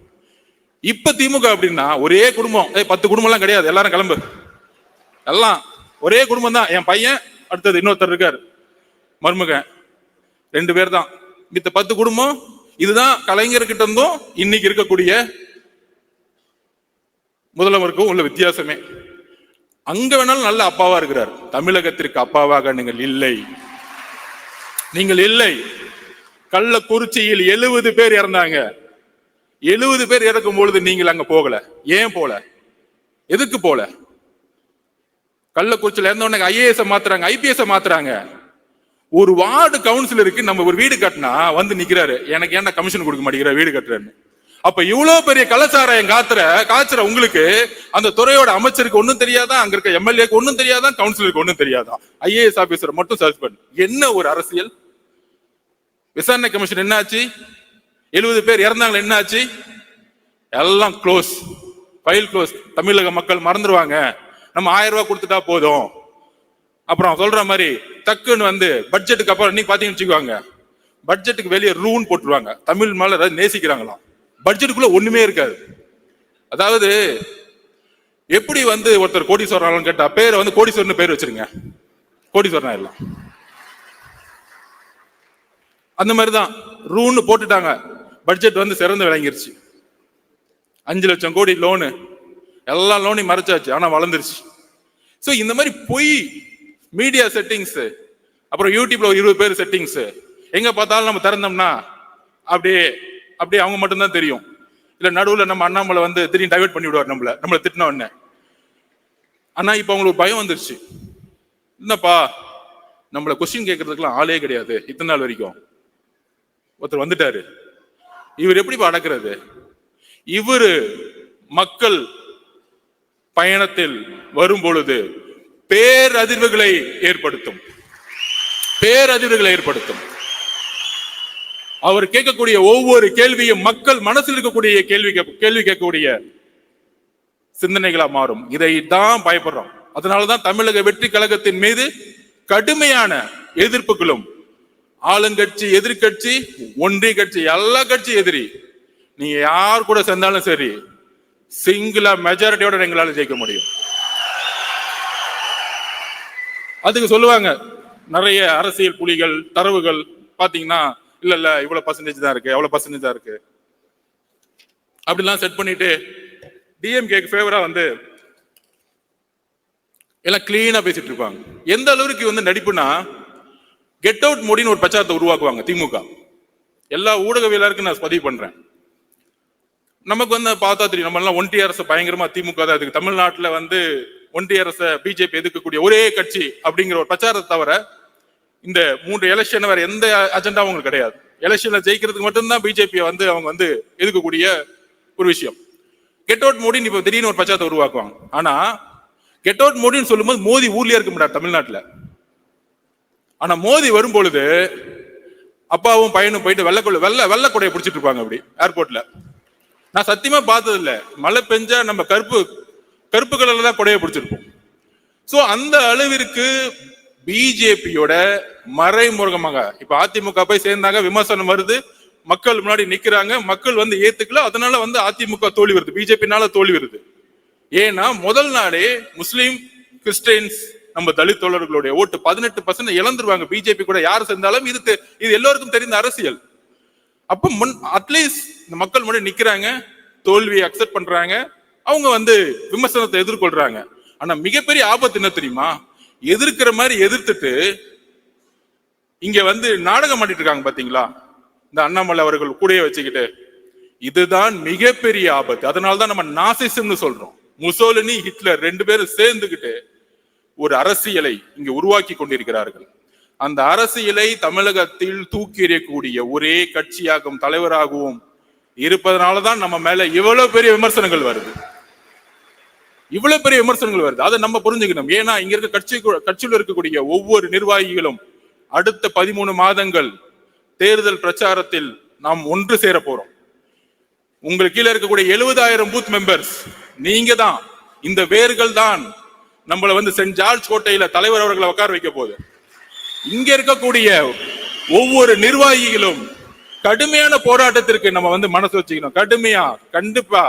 இப்ப திமுக அப்படின்னா ஒரே குடும்பம், 10 குடும்பம் எல்லாம் கிடையாது, எல்லாரும் கிளம்பு, எல்லாம் ஒரே குடும்பம் தான். என் பையன், அடுத்தது இன்னொருத்தர் இருக்காரு, மருமகன், 2 பேர் தான். மித்த 10 குடும்பம். இதுதான் கலைஞர்கிட்ட இருந்தும் இன்னைக்கு இருக்கக்கூடிய முதல்வருக்கும் உள்ள வித்தியாசமே. அங்க வேணாலும் நல்ல அப்பாவா இருக்கிறார், தமிழகத்திற்கு அப்பாவாக நீங்கள் இல்லை, நீங்கள் இல்லை. கள்ளக்குறிச்சியில் 70 பேர் இறந்தாங்க. 70 பேர் இறக்கும் பொழுது நீங்கள் அங்க போகல. ஏன் போல? எதுக்கு போல? கள்ளக்குறிச்சியில இறந்தவன ஐஏஎஸ் மாத்துறாங்க, ஐபிஎஸ் மாத்துறாங்க. ஒரு வார்டு கவுன்சிலருக்கு நம்ம ஒரு வீடு கட்டினா வந்து நிக்கிறாரு, எனக்கு ஏன்டா கமிஷன் கொடுக்க மாட்டேங்கிற வீடு கட்டுறேன்னு. அப்ப இவ்வளவு பெரிய கலாச்சாரம் காய்ச்சற உங்களுக்கு அந்த துறையோட அமைச்சருக்கு ஒண்ணும் தெரியாதான், அங்க இருக்க எம்எல்ஏக்கு ஒண்ணும் தெரியாதான், கவுன்சிலருக்கு ஒண்ணும் தெரியாதான், ஐஏஎஸ் ஆபீசர் மட்டும் சர்ச் பண்ணு. என்ன ஒரு அரசியல்? விசாரணை கமிஷன் என்ன ஆச்சு? 70 பேர் இறந்தாங்க, என்ன ஆச்சு? எல்லாம் க்ளோஸ், ஃபைல் க்ளோஸ். தமிழக மக்கள் மறந்துடுவாங்க, நம்ம 1000 ரூபாய் கொடுத்துட்டா போதும். அப்புறம் சொல்ற மாதிரி டக்குன்னு வந்து பட்ஜெட்டுக்கு அப்புறம் நீங்க பாத்தீங்கன்னு வச்சுக்குவாங்க, பட்ஜெட்டுக்கு வெளியே ரூன் போட்டுருவாங்க. தமிழ் மேல ஏதாவது நேசிக்கிறாங்களாம், பட்ஜெட்டுக்குள்ள ஒண்ணுமே இருக்காது. அதாவது எப்படி வந்து ஒருத்தர் கோடீஸ்வரன் கேட்டா பேரை வந்து கோடீஸ்வரன் பேர் வச்சிருங்க, கோடீஸ்வரன் எல்லாம் அந்த மாதிரிதான் ரூன்னு போட்டுட்டாங்க. பட்ஜெட் வந்து சிறந்து விளங்கிருச்சு. 5 லட்சம் கோடி லோனு, எல்லா லோனையும் மறைச்சாச்சு, ஆனா வளர்ந்துருச்சு. சோ இந்த மாதிரி பொய் மீடியா செட்டிங்ஸ், அப்புறம் யூடியூப்ல ஒரு 20 பேர் செட்டிங்ஸ், எங்க பார்த்தாலும் நம்ம திறந்தோம்னா அப்படியே அப்படியே அவங்க மட்டும்தான் தெரியும். இல்ல நடுவுல நம்ம அண்ணாமலை வந்து திடீர்னு டைவர்ட் பண்ணி விடுவார் நம்மள திட்டின உடனே. ஆனா இப்ப அவங்களுக்கு பயம் வந்துருச்சு, என்னப்பா நம்மள கொஸ்டின் கேட்கறதுக்குலாம் ஆளே கிடையாது, இத்தனை நாள் வரைக்கும் ஒருத்தர் வந்துட்டாரு, இவர் எப்படி அடக்குறது? இவரு மக்கள் பயணத்தில் வரும் பொழுது பேரதிர்வுகளை ஏற்படுத்தும், பேரதிர்வுகளை ஏற்படுத்தும். அவர் கேட்கக்கூடிய ஒவ்வொரு கேள்வியும் மக்கள் மனசில் இருக்கக்கூடிய கேள்வி கேட்கக்கூடிய சிந்தனைகளா மாறும். இதை தான் பயப்படுறோம். அதனாலதான் தமிழக வெற்றி கழகத்தின் மீது கடுமையான எதிர்ப்புகளும், ஆளுங்கட்சி, எதிர்கட்சி, ஒன்றிய கட்சி, எல்லா கட்சி எதிரி. நீங்க யார் கூட சேர்ந்தாலும் சரி, சிங்கிளா மெஜாரிட்டியோட எங்களால ஜெயிக்க முடியும். அதுக்கு சொல்லுவாங்க நிறைய அரசியல் புலிகள் தரவுகள் பாத்தீங்கன்னா, இல்ல இவ்வளவு பர்சன்டேஜ் தான் இருக்கு, எவ்வளவு பர்சன்டேஜ் தான் இருக்கு அப்படிலாம் செட் பண்ணிட்டு டிஎம்கேக்கு ஃபேவரா வந்து எல்லாம் கிளீனா பேசிட்டு இருப்பாங்க. எந்த அளவுக்கு வந்து நடிப்புனா, கெட் அவுட் மோடின்னு ஒரு பிரச்சாரத்தை உருவாக்குவாங்க திமுக. எல்லா ஊடகவியலாருக்கும் நான் பதிவு பண்றேன். நமக்கு வந்து பார்த்தா தெரியும், நம்ம எல்லாம் ஒன்றிய அரசு பயங்கரமா திமுக தான் இருக்கு, தமிழ்நாட்டுல வந்து ஒன்றிய அரசை பிஜேபி எதிர்க்கக்கூடிய ஒரே கட்சி அப்படிங்கிற ஒரு பிரச்சாரத்தை தவிர இந்த 3 எலெக்ஷன் வேற எந்த அஜெண்டாவும் அவங்களுக்கு கிடையாது. எலெக்ஷன்ல ஜெயிக்கிறதுக்கு மட்டும்தான் பிஜேபியை வந்து அவங்க வந்து எதிர்க்கக்கூடிய ஒரு விஷயம். கெட் அவுட் மோடின்னு இப்ப திடீர்னு ஒரு பிரச்சாரத்தை உருவாக்குவாங்க. ஆனா கெட் அவுட் மோடின்னு சொல்லும்போது மோடி ஊர்லயே இருக்க மாட்டார் தமிழ்நாட்டுல. ஆனா மோடி வரும் பொழுது அப்பாவும் பையனும் போயிட்டு வெள்ளை கொடையை பிடிச்சிட்டு இருப்பாங்க அப்படி ஏர்போர்ட்ல. நான் சத்தியமா பார்த்தது இல்ல, மழை பெஞ்சா நம்ம கருப்பு கலர்ல தான் கொடையை பிடிச்சிருப்போம். சோ அந்த அளவிற்கு பிஜேபியோட மறைமுகமாக இப்ப அதிமுக போய் சேர்ந்தாங்க, விமர்சனம் வருது, மக்கள் முன்னாடி நிக்கிறாங்க, மக்கள் வந்து ஏத்துக்கல, அதனால வந்து அதிமுக தோல்வி வருது, பிஜேபினால தோல்வி வருது. ஏன்னா முதல் நாளே முஸ்லீம், கிறிஸ்டியன்ஸ், நம்ம தலித் தோழர்களுடைய ஓட்டு 18% இழந்துருவாங்க பிஜேபி கூட யாரு சேர்ந்தாலும். இது எல்லோருக்கும் தெரிந்த அரசியல். அப்ப அட்லீஸ்ட் இந்த மக்கள் முன்னாடி நிக்கிறாங்க, தோல்வியை அக்செப்ட் பண்றாங்க, அவங்க வந்து விமர்சனத்தை எதிர்கொள்றாங்க. ஆனா மிகப்பெரிய ஆபத்து என்ன தெரியுமா? எதிர்க்கிற மாதிரி எதிர்த்துட்டு இங்க வந்து நாடகம் ஆடிட்டு இருக்காங்க பாத்தீங்களா, இந்த அண்ணாமலை அவர்கள் கூடயே வச்சுக்கிட்டு. இதுதான் மிகப்பெரிய ஆபத்து. அதனாலதான் நம்ம நாசிசம்னு சொல்றோம். முசோலினி, ஹிட்லர் 2 பேரும் சேர்ந்துகிட்டு ஒரு அரசியலை இங்க உருவாக்கி கொண்டிருக்கிறார்கள். அந்த அரசியலை தமிழகத்தில் தூக்கி எறியக்கூடிய ஒரே கட்சியாகவும் தலைவராகவும் இருப்பதனாலதான் நம்ம மேல இவ்வளவு பெரிய விமர்சனங்கள் வருது. இவ்வளவு பெரிய விமர்சனங்கள் வருது. அதை நம்ம புரிஞ்சுக்கணும். ஏன்னா இங்க இருக்க கட்சியில் இருக்கக்கூடிய ஒவ்வொரு நிர்வாகிகளும் அடுத்த 13 மாதங்கள் தேர்தல் பிரச்சாரத்தில் நாம் ஒன்று சேர போறோம். உங்களுக்கு கீழே இருக்கக்கூடிய 70,000 பூத் மெம்பர்ஸ் நீங்க தான். இந்த வேர்கள் தான் நம்மள வந்து சென்ட் ஜார்ஜ் கோட்டையில தலைவர் அவர்களை உட்கார வைக்க போகுது. இங்க இருக்கக்கூடிய ஒவ்வொரு நிர்வாகிகளும் கடுமையான போராட்டத்திற்கு நம்ம வந்து மனசு வச்சுக்கணும். கடுமையா, கண்டிப்பா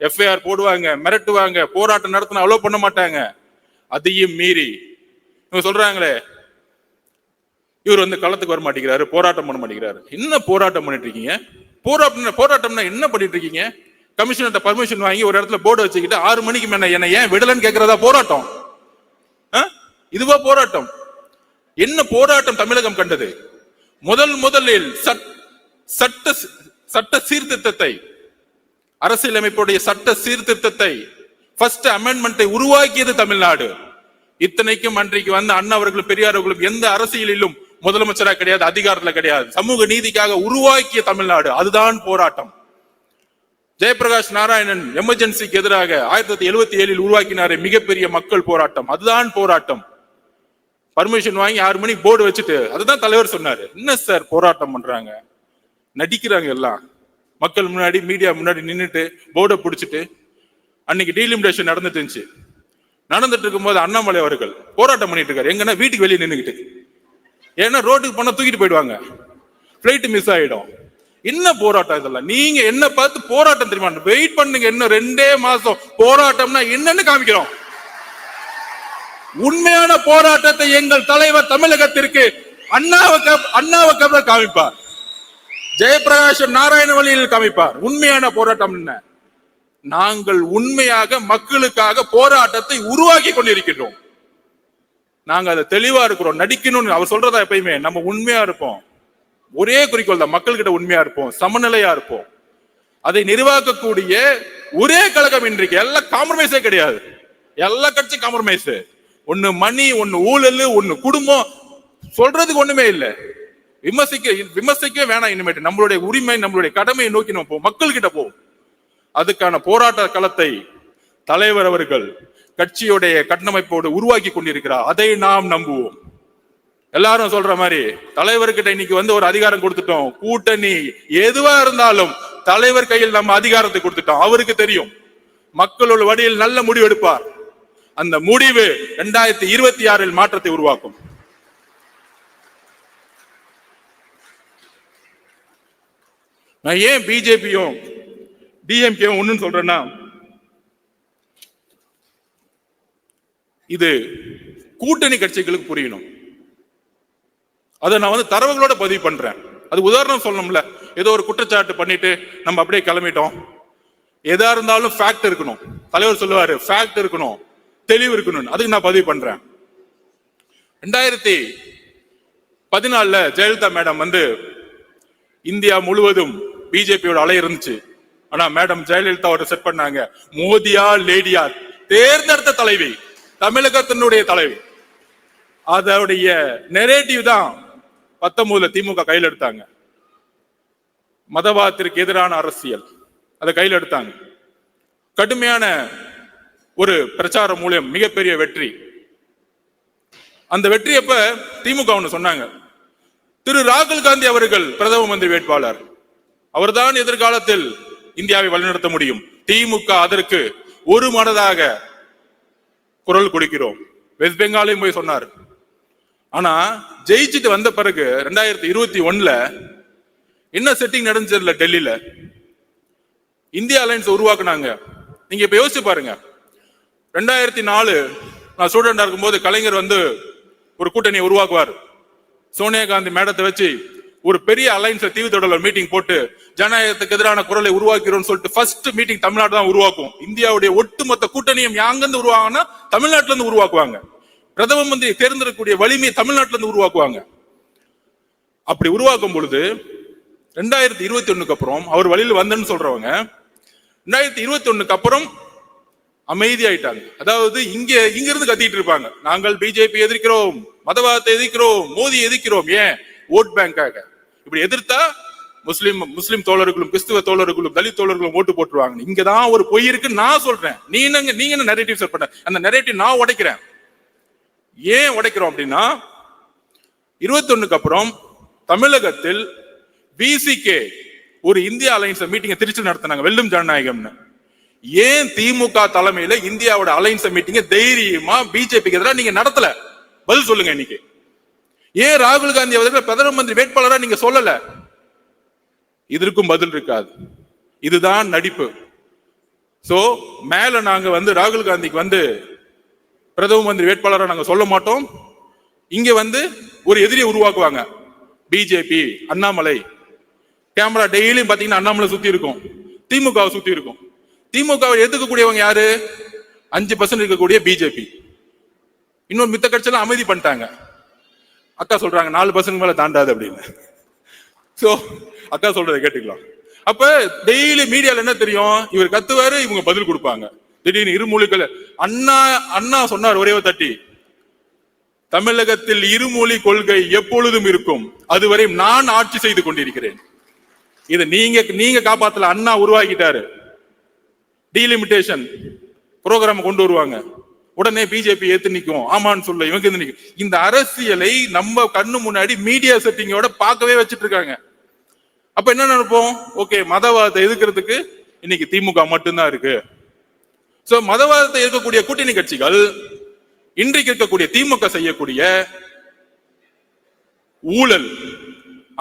எஃப்ஐஆர் போடுவாங்க, மிரட்டுவாங்க, போராட்டம் நடத்தினா அலோவ் பண்ண மாட்டாங்க. அதையும் மீறி இவங்க சொல்றாங்களே, இவர் வந்து களத்துக்கு வர மாட்டேங்கிறாரு, போராட்டம் பண்ண மாட்டேங்கிறாரு. என்ன போராட்டம் பண்ணிட்டு இருக்கீங்க? போராட்டம்னா என்ன பண்ணிட்டு இருக்கீங்க? கமிஷனர்ட்ட பர்மிஷன் வாங்கி ஒரு இடத்துல போர்டு வச்சுக்கிட்டு 6 மணிக்கு மேல என்ன ஏன் விடலன்னு கேட்கறதா போராட்டம்? இதுவா போராட்டம்? என்ன போராட்டம் தமிழகம் கண்டது? முதலில் சட்ட சீர்திருத்தத்தை, அரசியலமைப்புடைய சட்ட சீர்திருத்தத்தை, ஃபர்ஸ்ட் அமெண்ட்மெண்டை உருவாக்கியது தமிழ்நாடு. இத்தனைக்கும் அன்றைக்கு வந்து அண்ணா அவர்களும் பெரியார் அவர்களும் எந்த அரசியலிலும் முதலமைச்சராக கிடையாது, அதிகாரத்துல கிடையாது. சமூக நீதிக்காக உருவாக்கிய தமிழ்நாடு. அதுதான் போராட்டம். ஜெயபிரகாஷ் நாராயணன் எமர்ஜென்சிக்கு எதிராக 1977 உருவாக்கினாரே மிகப்பெரிய மக்கள் போராட்டம். அதுதான் போராட்டம். பர்மிஷன் வாங்கி 6 மணிக்கு போர்டு வச்சுட்டு, அதுதான் தலைவர் சொன்னாரு. என்ன சார் போராட்டம் பண்றாங்க? நடிக்கிறாங்க எல்லாம். மக்கள் முன்னாடி, மீடியா முன்னாடி நின்றுட்டு போர்டை பிடிச்சிட்டு. அன்னைக்கு டீலிமிடேஷன் நடந்துட்டு இருந்துச்சு. நடந்துட்டு இருக்கும்போது அண்ணாமலை அவர்கள் போராட்டம் பண்ணிட்டு இருக்காரு. எங்கன்னா வீட்டுக்கு வெளியே நின்றுகிட்டு. ஏன்னா ரோட்டுக்கு போனா தூக்கிட்டு போயிடுவாங்க, பிளைட் மிஸ் ஆயிடும். என்ன போராட்டம் இதெல்லாம்? நீங்க என்ன பார்த்து போராட்டம் தெரியுமா? வெயிட் பண்ணுங்க, இன்னும் 2 மாசம் போராட்டம்னா என்னன்னு காமிக்கிறோம். உண்மையான போராட்டத்தை எங்கள் தலைவர் தமிழகத்திற்கு அண்ணாவுக்கு காமிப்பார், ஜெயபிரகாஷ் நாராயண வழியில் காமிப்பார். உண்மையான போராட்டம் என்ன? நாங்கள் உண்மையாக மக்களுக்காக போராட்டத்தை உருவாக்கி கொண்டிருக்கின்றோம். நாங்க அதை தெளிவா இருக்கிறோம். நடிக்கணும்னு அவர் சொல்றதா எப்பயுமே நம்ம உண்மையா இருப்போம். ஒரே குறிக்கோள் தான், மக்கள் கிட்ட உண்மையா இருப்போம், சமநிலையா இருப்போம். அதை நிர்வாகக்கூடிய ஒரே கழகம் இன்றைக்கு. எல்லாம் காம்ப்ரமைஸே கிடையாது. எல்லா கட்சி காம்ப்ரமைஸ். ஒண்ணு மணி, ஒண்ணு ஊழல், ஒண்ணு குடும்பம், சொல்றதுக்கு ஒண்ணுமே இல்லை. விமர்சிக்க வேணாம். இனிமேட்டு நம்மளுடைய உரிமை, நம்மளுடைய கடமையை நோக்கி நம்ம போவோம், மக்கள் கிட்ட போவோம். அதுக்கான போராட்ட களத்தை தலைவர் அவர்கள் கட்சியுடைய கட்டமைப்போடு உருவாக்கி கொண்டிருக்கிறார். அதை நாம் நம்புவோம். எல்லாரும் சொல்ற மாதிரி தலைவர்கிட்ட இன்னைக்கு வந்து ஒரு அதிகாரம் கொடுத்துட்டோம். கூட்டணி எதுவா இருந்தாலும் தலைவர் கையில் நம்ம அதிகாரத்தை கொடுத்துட்டோம். அவருக்கு தெரியும் மக்களோட வழியில் நல்ல முடிவு எடுப்பார். அந்த முடிவு 2026 மாற்றத்தை உருவாக்கும். நான் ஏன் பிஜேபியும் டிஎம்கேவும் ஒண்ணுன்னு சொல்றேன்னா, இது கூட்டணி கட்சிகளுக்கு புரியணும். அதை நான் வந்து தரவுகளோட பதிவு பண்றேன். அது உதாரணம் சொல்லணும்ல. ஏதோ ஒரு குற்றச்சாட்டு பண்ணிட்டு நம்ம அப்படியே கிளம்பிட்டோம். எதா இருந்தாலும் ஃபேக்ட் இருக்கணும். தலைவர் சொல்லுவாரு ஃபேக்ட் இருக்கணும், தெளிவு இருக்கணும். அதுக்கு நான் பதிவு பண்றேன். 2014 ஜெயலலிதா மேடம் வந்து இந்தியா முழுவதும் பிஜேபியோட அலை இருந்துச்சு. ஆனா மேடம் ஜெயலலிதா அவரை செட் பண்ணாங்க. மோதியா லேடியா தேர்ந்தெடுத்த தலைவி, தமிழகத்தினுடைய தலைவி. அதோடைய நெரேட்டிவ் தான் 19 திமுக கையில் எடுத்தாங்க. மதவாதத்திற்கு எதிரான அரசியல் அதை கையில் எடுத்தாங்க. கடுமையான ஒரு பிரச்சாரம் மூலம் மிகப்பெரிய வெற்றி. அந்த வெற்றி அப்ப திமுக ஒண்ணு சொன்னாங்க, திரு ராகுல் காந்தி அவர்கள் பிரதம மந்திரி வேட்பாளர், அவர்தான் எதிர்காலத்தில் இந்தியாவை வழிநடத்த முடியும். திமுக அதற்கு ஒரு மனதாக குரல் கொடுக்கிறோம். வெஸ்ட் பெங்காலையும் போய் சொன்னார். ஆனா ஜெயிச்சுட்டு வந்த பிறகு 2021 என்ன செட்டிங் நடந்துச்சு டெல்லியில? இந்தியா அலையன்ஸ் உருவாக்குனாங்க. நீங்க இப்ப யோசிச்சு பாருங்க. 2004 நான் ஸ்டூடெண்டா இருக்கும்போது கலைஞர் வந்து ஒரு கூட்டணியை உருவாக்குவார். சோனியா காந்தி மேடத்தை வச்சு ஒரு பெரிய அலைன்ஸ்ல தீவு தொடர்ல மீட்டிங் போட்டு ஜனநாயகத்துக்கு எதிரான குரலை உருவாக்கிறோம்னு சொல்லிட்டு ஃபர்ஸ்ட் மீட்டிங் தமிழ்நாடு தான் உருவாக்கும். இந்தியாவுடைய ஒட்டுமொத்த கூட்டணியும் யாங்கிருந்து உருவாங்கன்னா தமிழ்நாட்டுல இருந்து உருவாக்குவாங்க. பிரதம மந்திரி தேர்ந்தெடுக்கக்கூடிய வலிமையை தமிழ்நாட்டுல இருந்து உருவாக்குவாங்க. அப்படி உருவாக்கும் பொழுது 2021 அப்புறம் அவர் வழியில் வந்தேன்னு சொல்றவங்க 2021 அப்புறம் அமைதியாயிட்டாங்க. அதாவது இங்க இருந்து கத்திட்டு இருப்பாங்க, நாங்கள் பிஜேபி எதிர்க்கிறோம், மதவாதத்தை எதிர்க்கிறோம், மோடி எதிர்க்கிறோம். ஏன்? ஓட் பேங்காக. இப்படி எதிர்த்தா முஸ்லிம் தோழர்களும் கிறிஸ்துவ தோழர்களும் தலித் தோழர்களும் ஓட்டு போட்டுருவாங்க. இங்கதான் ஒரு பொய் இருக்கு நான் சொல்றேன். நீங்க என்ன நரேட்டிவ் செட் பண்ண, அந்த நரேட்டிவ் நான் உடைக்கிறேன். ஏன் உடைக்கிறோம் அப்படின்னா 21 அப்புறம் தமிழகத்தில் விசிகே ஒரு இந்தியா அலைன்ஸ் மீட்டிங் திருச்சி நடத்தினாங்க, வெல்லும் ஜனநாயகம்னு. ஏன் திமுக தலைமையில இந்தியாவோட அலைன்ஸ் மீட்டிங் தைரியமா பிஜேபிக்கு எதிராக நீங்க நடத்தல? பதில் சொல்லுங்க. இன்னைக்கு ஏன் ராகுல் காந்தி அவர்கள் பிரதம மந்திரி வேட்பாளரா நீங்க சொல்லல? இதற்கும் பதில் இருக்காது. இதுதான் நடிப்பு. சோ மேல நாங்க ராகுல் காந்திக்கு பிரதம மந்திரி வேட்பாளரா நாங்க சொல்ல மாட்டோம். இங்க ஒரு எதிரியை உருவாக்குவாங்க. பிஜேபி, அண்ணாமலை. கேமரா டெய்லியும் பாத்தீங்கன்னா அண்ணாமலை சுத்தி இருக்கும், திமுகவை சுத்தி இருக்கும். திமுகவை எதிர்க்கக்கூடியவங்க யாரு? 5% இருக்கக்கூடிய பிஜேபி. இன்னொரு மித்த கட்சியெல்லாம் அமைதி பண்ணிட்டாங்க. அக்கா சொல்றாங்க 4% மேல தாண்டாது அப்படின்னு. சோ அக்கா சொல்றதை கேட்டுக்கலாம். அப்ப டெய்லி மீடியால என்ன தெரியும்? இவர் கத்துவாரு, இவங்க பதில் கொடுப்பாங்க. திடீர்னு இருமொழிகள் அண்ணா சொன்னார் ஒரே தட்டி, தமிழகத்தில் இருமொழி கொள்கை எப்பொழுதும் இருக்கும், அதுவரை நான் ஆட்சி செய்து கொண்டிருக்கிறேன். இதை நீங்க காப்பாத்தல, அண்ணா உருவாக்கிட்டாரு. டீலிமிட்டேஷன் புரோகிராம் கொண்டு வருவாங்க, உடனே பிஜேபி ஏத்து நிக்கும், ஆமான்னு சொல்ல இவங்க நிக்கும். இந்த அரசியலை நம்ம கண்ணு முன்னாடி மீடியா செட்டிங்கோட பார்க்கவே வச்சிட்டு இருக்காங்க. அப்ப என்ன நினைப்போம்? ஓகே, மதவாதத்தை எதிர்க்கிறதுக்கு இன்னைக்கு திமுக மட்டும்தான் இருக்கு. சோ மதவாதத்தை எதிர்க்கக்கூடிய கூட்டணி கட்சிகள் இன்றைக்கு இருக்கக்கூடிய திமுக செய்யக்கூடிய ஊழல்,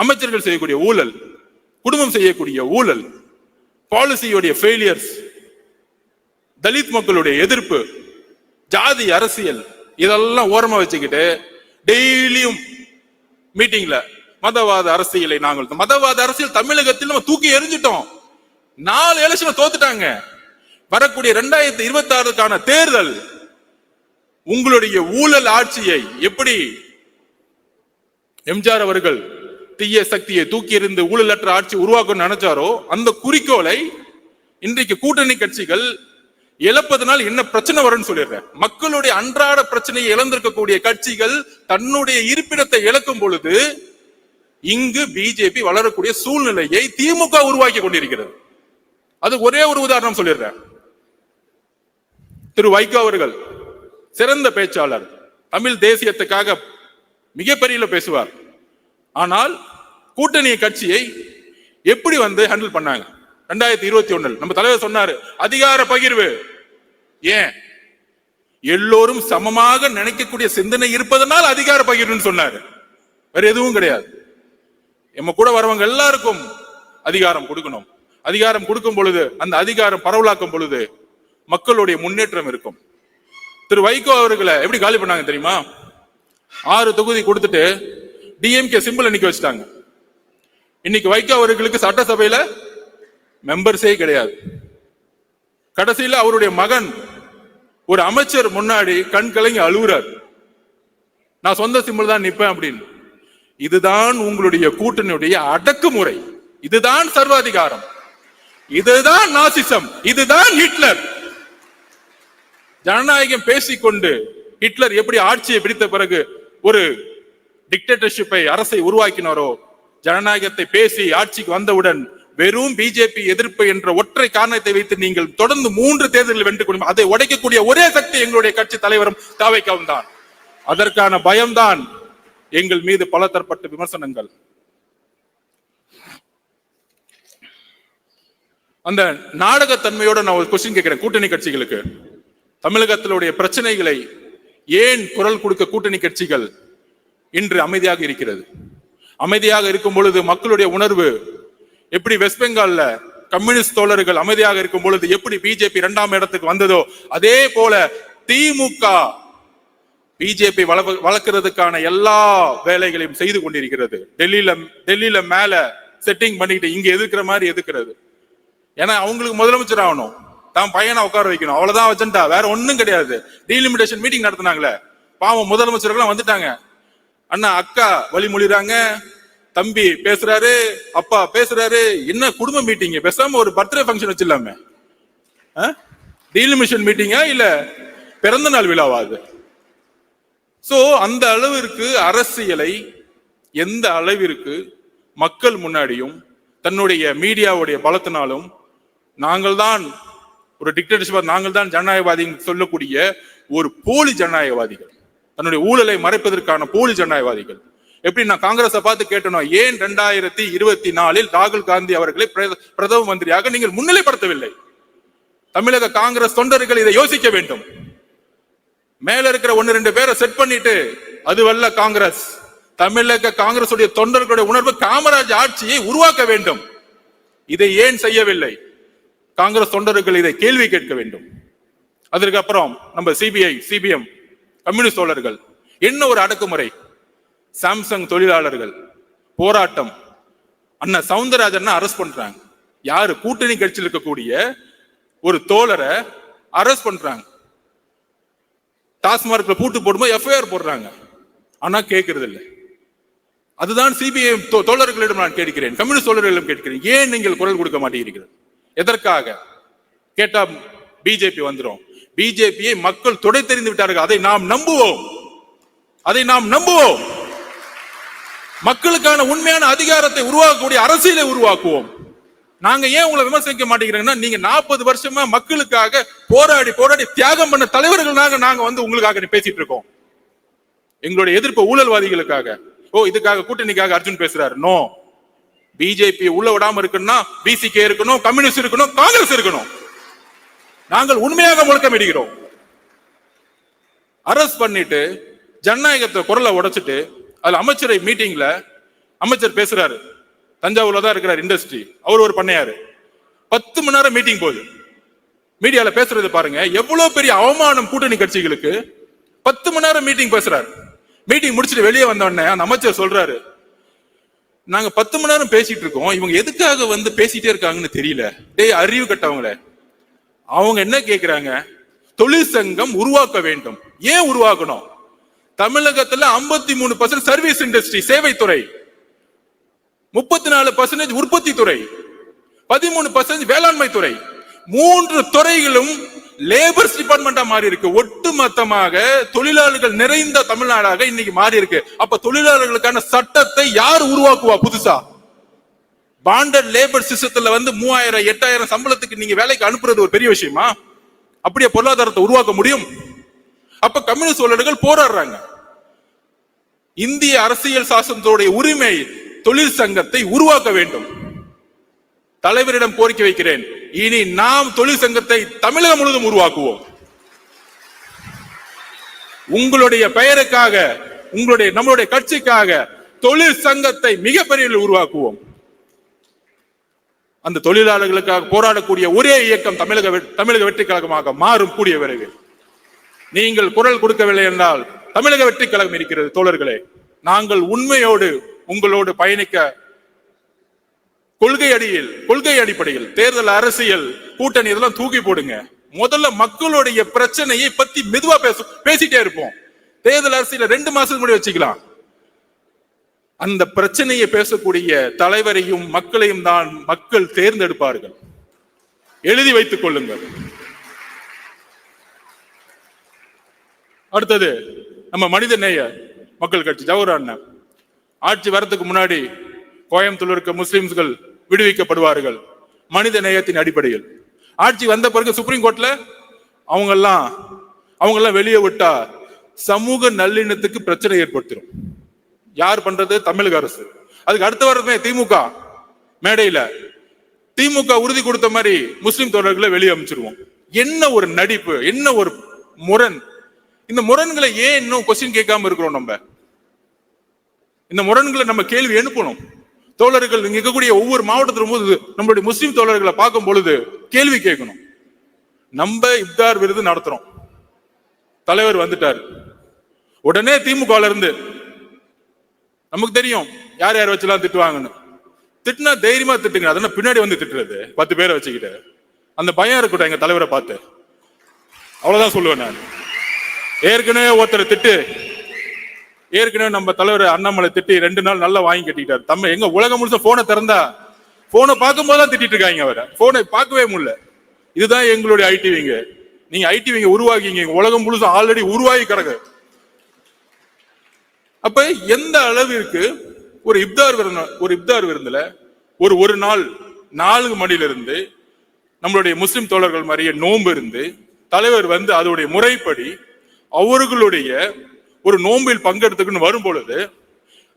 அமைச்சர்கள் செய்யக்கூடிய ஊழல், குடும்பம் செய்யக்கூடிய ஊழல், பாலிசியோடைய ஃபெயிலியர்ஸ், தலித் மக்களுடைய எதிர்ப்பு, ஜாதி அரசியல், இதெல்லாம் ஓரமா வச்சுக்கிட்டு டெய்லியும் மீட்டிங்ல மதவாத அரசியலை மதவாத அரசியல் தமிழகத்தில் நம்ம தூக்கி எறிஞ்சிட்டோம். 4 எலெக்ஷன் தோத்துட்டாங்க. வரக்கூடிய 2026க்கான தேர்தல் உங்களுடைய ஊழல் ஆட்சியை எப்படி எம்ஜிஆர் அவர்கள் தீய சக்தியை தூக்கி எறிந்து ஊழலற்ற ஆட்சி உருவாக்கணும்னு நினைச்சாரோ அந்த குறிக்கோளை இன்றைக்கு கூட்டணி கட்சிகள் இழப்பதனால் என்ன பிரச்சனை வரும்னு சொல்லிடுறேன். மக்களுடைய அன்றாட பிரச்சனையை இழந்திருக்கக்கூடிய கட்சிகள் தன்னுடைய இருப்பிடத்தை இழக்கும் பொழுது இங்கு பிஜேபி வளரக்கூடிய சூழ்நிலையை திமுக உருவாக்கி கொண்டிருக்கிறது. அது ஒரே ஒரு உதாரணம் சொல்லிடுறேன். திரு வைகோ அவர்கள் சிறந்த பேச்சாளர், தமிழ் தேசியத்துக்காக மிகப்பெரிய பேசுவார். ஆனால் கூட்டணி கட்சியை எப்படி ஹேண்டில் பண்ணாங்க? 2021 நம்ம தலைவர் சொன்னாரு, அதிகார பகிர்வு. ஏன்? எல்லோரும் சமமாக நினைக்கக்கூடிய சிந்தனை இருப்பதனால் அதிகார பகிர்வுன்னு சொன்னாரு. வேற எதுவும் கிடையாது. நம்ம கூட வரவங்க எல்லாருக்கும் அதிகாரம் கொடுக்கணும். அதிகாரம் கொடுக்கும் பொழுது அந்த அதிகாரம் பரவலாக்கும் பொழுது மக்களுடைய முன்னேற்றம் இருக்கும். திரு வைகோ அவர்களை எப்படி காலி பண்ணாங்க தெரியுமா? 6 தொகுதி கொடுத்துட்டு டிஎம்கே சிம்பிள் நிக்க வச்சுட்டாங்க. இன்னைக்கு வைகோ அவர்களுக்கு சட்டசபையில மெம்பர்ஸே கிடையாது. கடைசியில அவருடைய மகன் ஒரு அமைச்சர் முன்னாடி கண் கலங்கி அழுகுறார், நான் சொந்த சிம்பிள் தான் நிப்பேன் அப்படின்னு. இதுதான் உங்களுடைய கூட்டணியுடைய அடக்குமுறை, இதுதான் சர்வாதிகாரம், இதுதான் நாசிசம், இதுதான் ஹிட்லர். ஜனநாயகம் பேசிக்கொண்டு ஹிட்லர் எப்படி ஆட்சியை பிடித்த பிறகு ஒரு டிக்டேட்டர்ஷிப்பை அரசை உருவாக்கினாரோ, ஜனநாயகத்தை பேசி ஆட்சிக்கு வந்தவுடன் வெறும் பிஜேபி எதிர்ப்பு என்ற ஒற்றை காரணத்தை வைத்து நீங்கள் தொடர்ந்து 3 தேர்தல்கள் வென்று கொள்ளும். அதை உடைக்கக்கூடிய ஒரே சக்தி எங்களுடைய கட்சி தலைவரும் தாவேக்காவும் தான். அதற்கான பயம்தான் எங்கள் மீது பல தரப்பட்ட விமர்சனங்கள். அந்த நாடகத்தன்மையோட நான் ஒரு கொஸ்டின் கேட்கிறேன் கூட்டணி கட்சிகளுக்கு. தமிழகத்தினுடைய பிரச்சனைகளை ஏன் குரல் கொடுக்க கூட்டணி கட்சிகள் இன்று அமைதியாக இருக்கிறது? அமைதியாக இருக்கும் பொழுது மக்களுடைய உணர்வு எப்படி வெஸ்ட் பெங்கால்ல கம்யூனிஸ்ட் தோழர்கள் அமைதியாக இருக்கும் பொழுது எப்படி பிஜேபி 2ஆம் இடத்துக்கு வந்ததோ அதே போல திமுக பிஜேபி வளர்க்கறதுக்கான எல்லா வேலைகளையும் செய்து கொண்டிருக்கிறது. டெல்லியில மேல செட்டிங் பண்ணிட்டு இங்க எதிர்க்கிற மாதிரி எதிர்க்கிறது. ஏன்னா அவங்களுக்கு முதலமைச்சர் ஆகணும், தான் பையனை உட்கார வைக்கணும், அவ்வளவுதான் அஜெண்டா, வேற ஒண்ணும் கிடையாது. டீலிமிடேஷன் மீட்டிங் நடத்தினாங்களே, பாவம் முதலமைச்சர்கள் வந்துட்டாங்க. அண்ணா அக்கா வழிமொழிறாங்க, தம்பி பேசுறாரு, அப்பா பேசுறாரு. என்ன குடும்ப மீட்டிங்? பேசாம ஒரு பர்த்டே ஃபங்க்ஷன் வச்சிடலாமே. டீலிமிஷன் மீட்டிங்கா இல்ல பிறந்த நாள் விழாவா அது? சோ அந்த அளவிற்கு அரசியலை எந்த அளவிற்கு மக்கள் முன்னாடியும் தன்னுடைய மீடியாவுடைய பலத்தினாலும் நாங்கள் தான் ஒரு டிக்டேட்டர்ஷிப், நாங்கள் தான் ஜனநாயகவாதி சொல்லக்கூடிய ஒரு போலி ஜனநாயகவாதிகள், தன்னுடைய ஊழலை மறைப்பதற்கான போலி ஜனநாயகவாதிகள். எப்படி நான் காங்கிரஸை பார்த்து கேட்டனோ, ஏன் 2024 ராகுல் காந்தி அவர்களை பிரதம மந்திரியாக நீங்கள் முன்னிலைப்படுத்தவில்லை? தமிழக காங்கிரஸ் தொண்டர்கள் இதை யோசிக்க வேண்டும். மேல இருக்கிற 1-2 பேரை செட் பண்ணிட்டு அதுவல்ல காங்கிரஸ். தமிழக காங்கிரஸ் உடைய தொண்டர்களுடைய உணர்வு காமராஜ் ஆட்சியை உருவாக்க வேண்டும். இதை ஏன் செய்யவில்லை? காங்கிரஸ் தொண்டர்கள் இதை கேள்வி கேட்க வேண்டும். அதற்கு அப்புறம் நம்ம சிபிஐ, சிபிஎம், கம்யூனிஸ்ட் தோழர்கள் என்ன ஒரு அடக்குமுறை. சாம்சங் தொழிலாளர்கள் போராட்டம், அண்ணா சவுந்தரராஜன் அரெஸ்ட் பண்றாங்க. யாரு? கூட்டணி கட்சியில் இருக்கக்கூடிய ஒரு தோழரை அரெஸ்ட் பண்றாங்க. டாஸ்மார்க்ல பூட்டு போடும்போது எஃப்ஐஆர் போடுறாங்க. ஆனா கேட்கறது இல்லை. அதுதான் சிபிஐ தோழர்களிடம் நான் கேட்கிறேன், கம்யூனிஸ்ட் தோழர்களிடம் கேட்கிறேன், ஏன் நீங்கள் குரல் கொடுக்க மாட்டேங்கிறீர்கள்? எதற்காக கேட்டா பிஜேபி வந்துடும். பிஜேபியை மக்கள் தொடை தெரிந்து விட்டார்கள். அதை நாம் நம்புவோம், அதை நாம் நம்புவோம். மக்களுக்கான உண்மையான அதிகாரத்தை உருவாக்கக்கூடிய அரசியலை உருவாக்குவோம். நாங்க ஏன் உங்களை விமர்சிக்க மாட்டேங்கிறோம்னா, நீங்க 40 வருஷமா மக்களுக்காக போராடி போராடி தியாகம் பண்ண தலைவர்கள் நாங்க வந்து உங்களுக்காக பேசிட்டு இருக்கோம். எங்களுடைய எதிர்ப்பு ஊழல்வாதிகளுக்காக. இதுக்காக கூட்டணிக்காக அர்ஜுன் பேசுறாரு. நோ, பிஜேபி உள்ள விடாம இருக்குன்னா பிசிகே இருக்கணும், கம்யூனிஸ்ட் இருக்கணும், காங்கிரஸ் இருக்கணும். நாங்கள் உண்மையாக முழக்கமிடுகிறோம். அரஸ்ட் பண்ணிட்டு ஜனநாயகத்தை குரலை உடைச்சிட்டு, அதுல அமைச்சரை மீட்டிங்ல அமைச்சர் பேசுறாரு. தஞ்சாவூர்ல தான் இருக்கிறார் இண்டஸ்ட்ரி, அவர் ஒரு பண்ணையாரு. 10 மணி நேரம் மீட்டிங் போகுது. மீடியால பேசுறது பாருங்க, எவ்வளவு பெரிய அவமானம் கூட்டணி கட்சிகளுக்கு. 10 மணி நேரம் மீட்டிங் பேசுறாரு. மீட்டிங் முடிச்சுட்டு வெளியே வந்த உடனே அந்த அமைச்சர் சொல்றாரு, நாங்க 10 மணி நேரம் பேசிட்டு இருக்கோம், இவங்க எதுக்காக வந்து பேசிட்டே இருக்காங்கன்னு தெரியல. டேய் அறிவு கட்டவங்களே, அவங்க என்ன கேக்குறாங்க? தொழிற்சங்கம் உருவாக்க வேண்டும். ஏன் உருவாக்கணும்? தமிழகத்துல 53% சர்வீஸ் இண்டஸ்ட்ரி, சேவைத்துறை, 34% உற்பத்தி துறை, 13% வேளாண்மை துறை. 3 துறைகளும் லேபர்ஸ் டிபார்ட்மெண்டா மாறி இருக்கு. ஒட்டுமொத்தமாக தொழிலாளர்கள் நிறைந்த தமிழ்நாடாக இன்னைக்கு மாறி இருக்கு. அப்ப தொழிலாளர்களுக்கான சட்டத்தை யார் உருவாக்குவா? புதுசா பாண்டட் லேபர் சிஸ்டத்துல வந்து 3000 8000 சம்பளத்துக்கு நீங்க வேலைக்கு அனுப்புறது ஒரு பெரிய விஷயமா? அப்படியே பொருளாதாரத்தை உருவாக்க முடியும்? அப்ப கம்யூனிஸ்ட் தோழர்கள் போராடுறாங்க. இந்திய அரசியல் சாசனத்தோடைய உரிமை தொழிற்சங்கத்தை உருவாக்க வேண்டும். தலைவரிடம் கோரிக்கை வைக்கிறேன், இனி நாம் தொழிற்சங்கத்தை தமிழகம் முழுவதும் உருவாக்குவோம். உங்களுடைய பெயருக்காக, நம்மளுடைய கட்சிக்காக தொழிற்சங்கத்தை மிகப்பெரிய உருவாக்குவோம். அந்த தொழிலாளர்களுக்காக போராடக்கூடிய ஒரே இயக்கம் தமிழக வெற்றி கழகமாக மாறும் கூடிய விரைவு. நீங்கள் குரல் கொடுக்கவில்லை என்றால் தமிழக வெற்றி கழகம் இருக்கிறது. தோழர்களே, நாங்கள் உண்மையோடு உங்களோடு பயணிக்க கொள்கை அடிப்படையில் தேர்தல் அரசியல் கூட்டணி இதெல்லாம் தூக்கி போடுங்க. முதல்ல மக்களுடைய பிரச்சனையை பத்தி மெதுவா பேசிட்டே இருப்போம். தேர்தல் அரசியல 2 மாசத்துக்கு முன்னாடி வச்சுக்கலாம். அந்த பிரச்சனையை பேசக்கூடிய தலைவரையும் மக்களையும் தான் மக்கள் தேர்ந்தெடுப்பார்கள். எழுதி வைத்துக் கொள்ளுங்கள். அடுத்தது நம்ம மனித நேய மக்கள் கட்சி ஜவஹர் அண்ணன் ஆட்சி வரதுக்கு முன்னாடி கோயம்புத்தூர் இருக்க முஸ்லிம்கள் விடுவிக்கப்படுவார்கள் மனித நேயத்தின் அடிப்படையில். ஆட்சி வந்த பிறகு சுப்ரீம் கோர்ட்ல அவங்கெல்லாம் வெளியே விட்டா சமூக நல்லிணத்துக்கு பிரச்சனை ஏற்படுத்திடும். யார் பண்றது? தமிழக அரசு. அதுக்கு அடுத்த வாரமே திமுக மேடையில திமுக உறுதி கொடுத்த மாதிரி முஸ்லிம் தோழர்களை வெளியே அமைச்சிருவோம். என்ன ஒரு நடிப்பு, என்ன ஒரு முரண். இந்த முரண்களை ஏன் இன்னும் கொஸ்டின் கேட்காம இருக்கிறோம்? நம்ம இந்த முரண்களை நம்ம கேள்வி எழுப்பணும். தோழர்கள் இங்க இருக்கக்கூடிய ஒவ்வொரு மாவட்டத்திலும் போது நம்மளுடைய முஸ்லிம் தோழர்களை பார்க்கும் பொழுது கேள்வி கேட்கணும். நம்ம இப்தார் விருது நடத்துறோம், தலைவர் வந்துட்டாரு, உடனே திமுகல இருந்து நமக்கு தெரியும் யார் யார் வச்சுலாம் திட்டுவாங்கன்னு. திட்டுனா தைரியமா திட்டுங்க, அதெல்லாம் பின்னாடி வந்து திட்டுறது 10 பேரை வச்சுக்கிட்டு அந்த பயம் இருக்கட்டும் எங்க தலைவரை பார்த்து. அவ்வளவுதான் சொல்லுவேன் நான். ஏற்கனவே ஒருத்தர் திட்டு, ஏற்கனவே நம்ம தலைவர் அண்ணாமலை திட்டி 2 நாள் நல்லா வாங்கி கட்டிக்கிட்டாரு. தம்ம எங்க உலகம் முழுச போனை திறந்தா போனை பார்க்கும் போதுதான் திட்டிட்டு இருக்காங்க, அவரை போனை பார்க்கவே முடியல. இதுதான் எங்களுடைய ஐடிவிங்க. நீங்க ஐடிவிங்க உருவாக்கிங்க, உலகம் முழுச ஆல்ரெடி உருவாகி கிடக்கு. அப்ப எந்த அளவிற்கு ஒரு இப்தார் விருந்துல ஒரு நாள் 4 மணிலிருந்து நம்மளுடைய முஸ்லிம் தோழர்கள் மாதிரியே நோன்பு இருந்து தலைவர் வந்து அதோடைய முறைப்படி அவர்களுடைய ஒரு நோம்பில் பங்கெடுத்துக்குன்னு வரும் பொழுது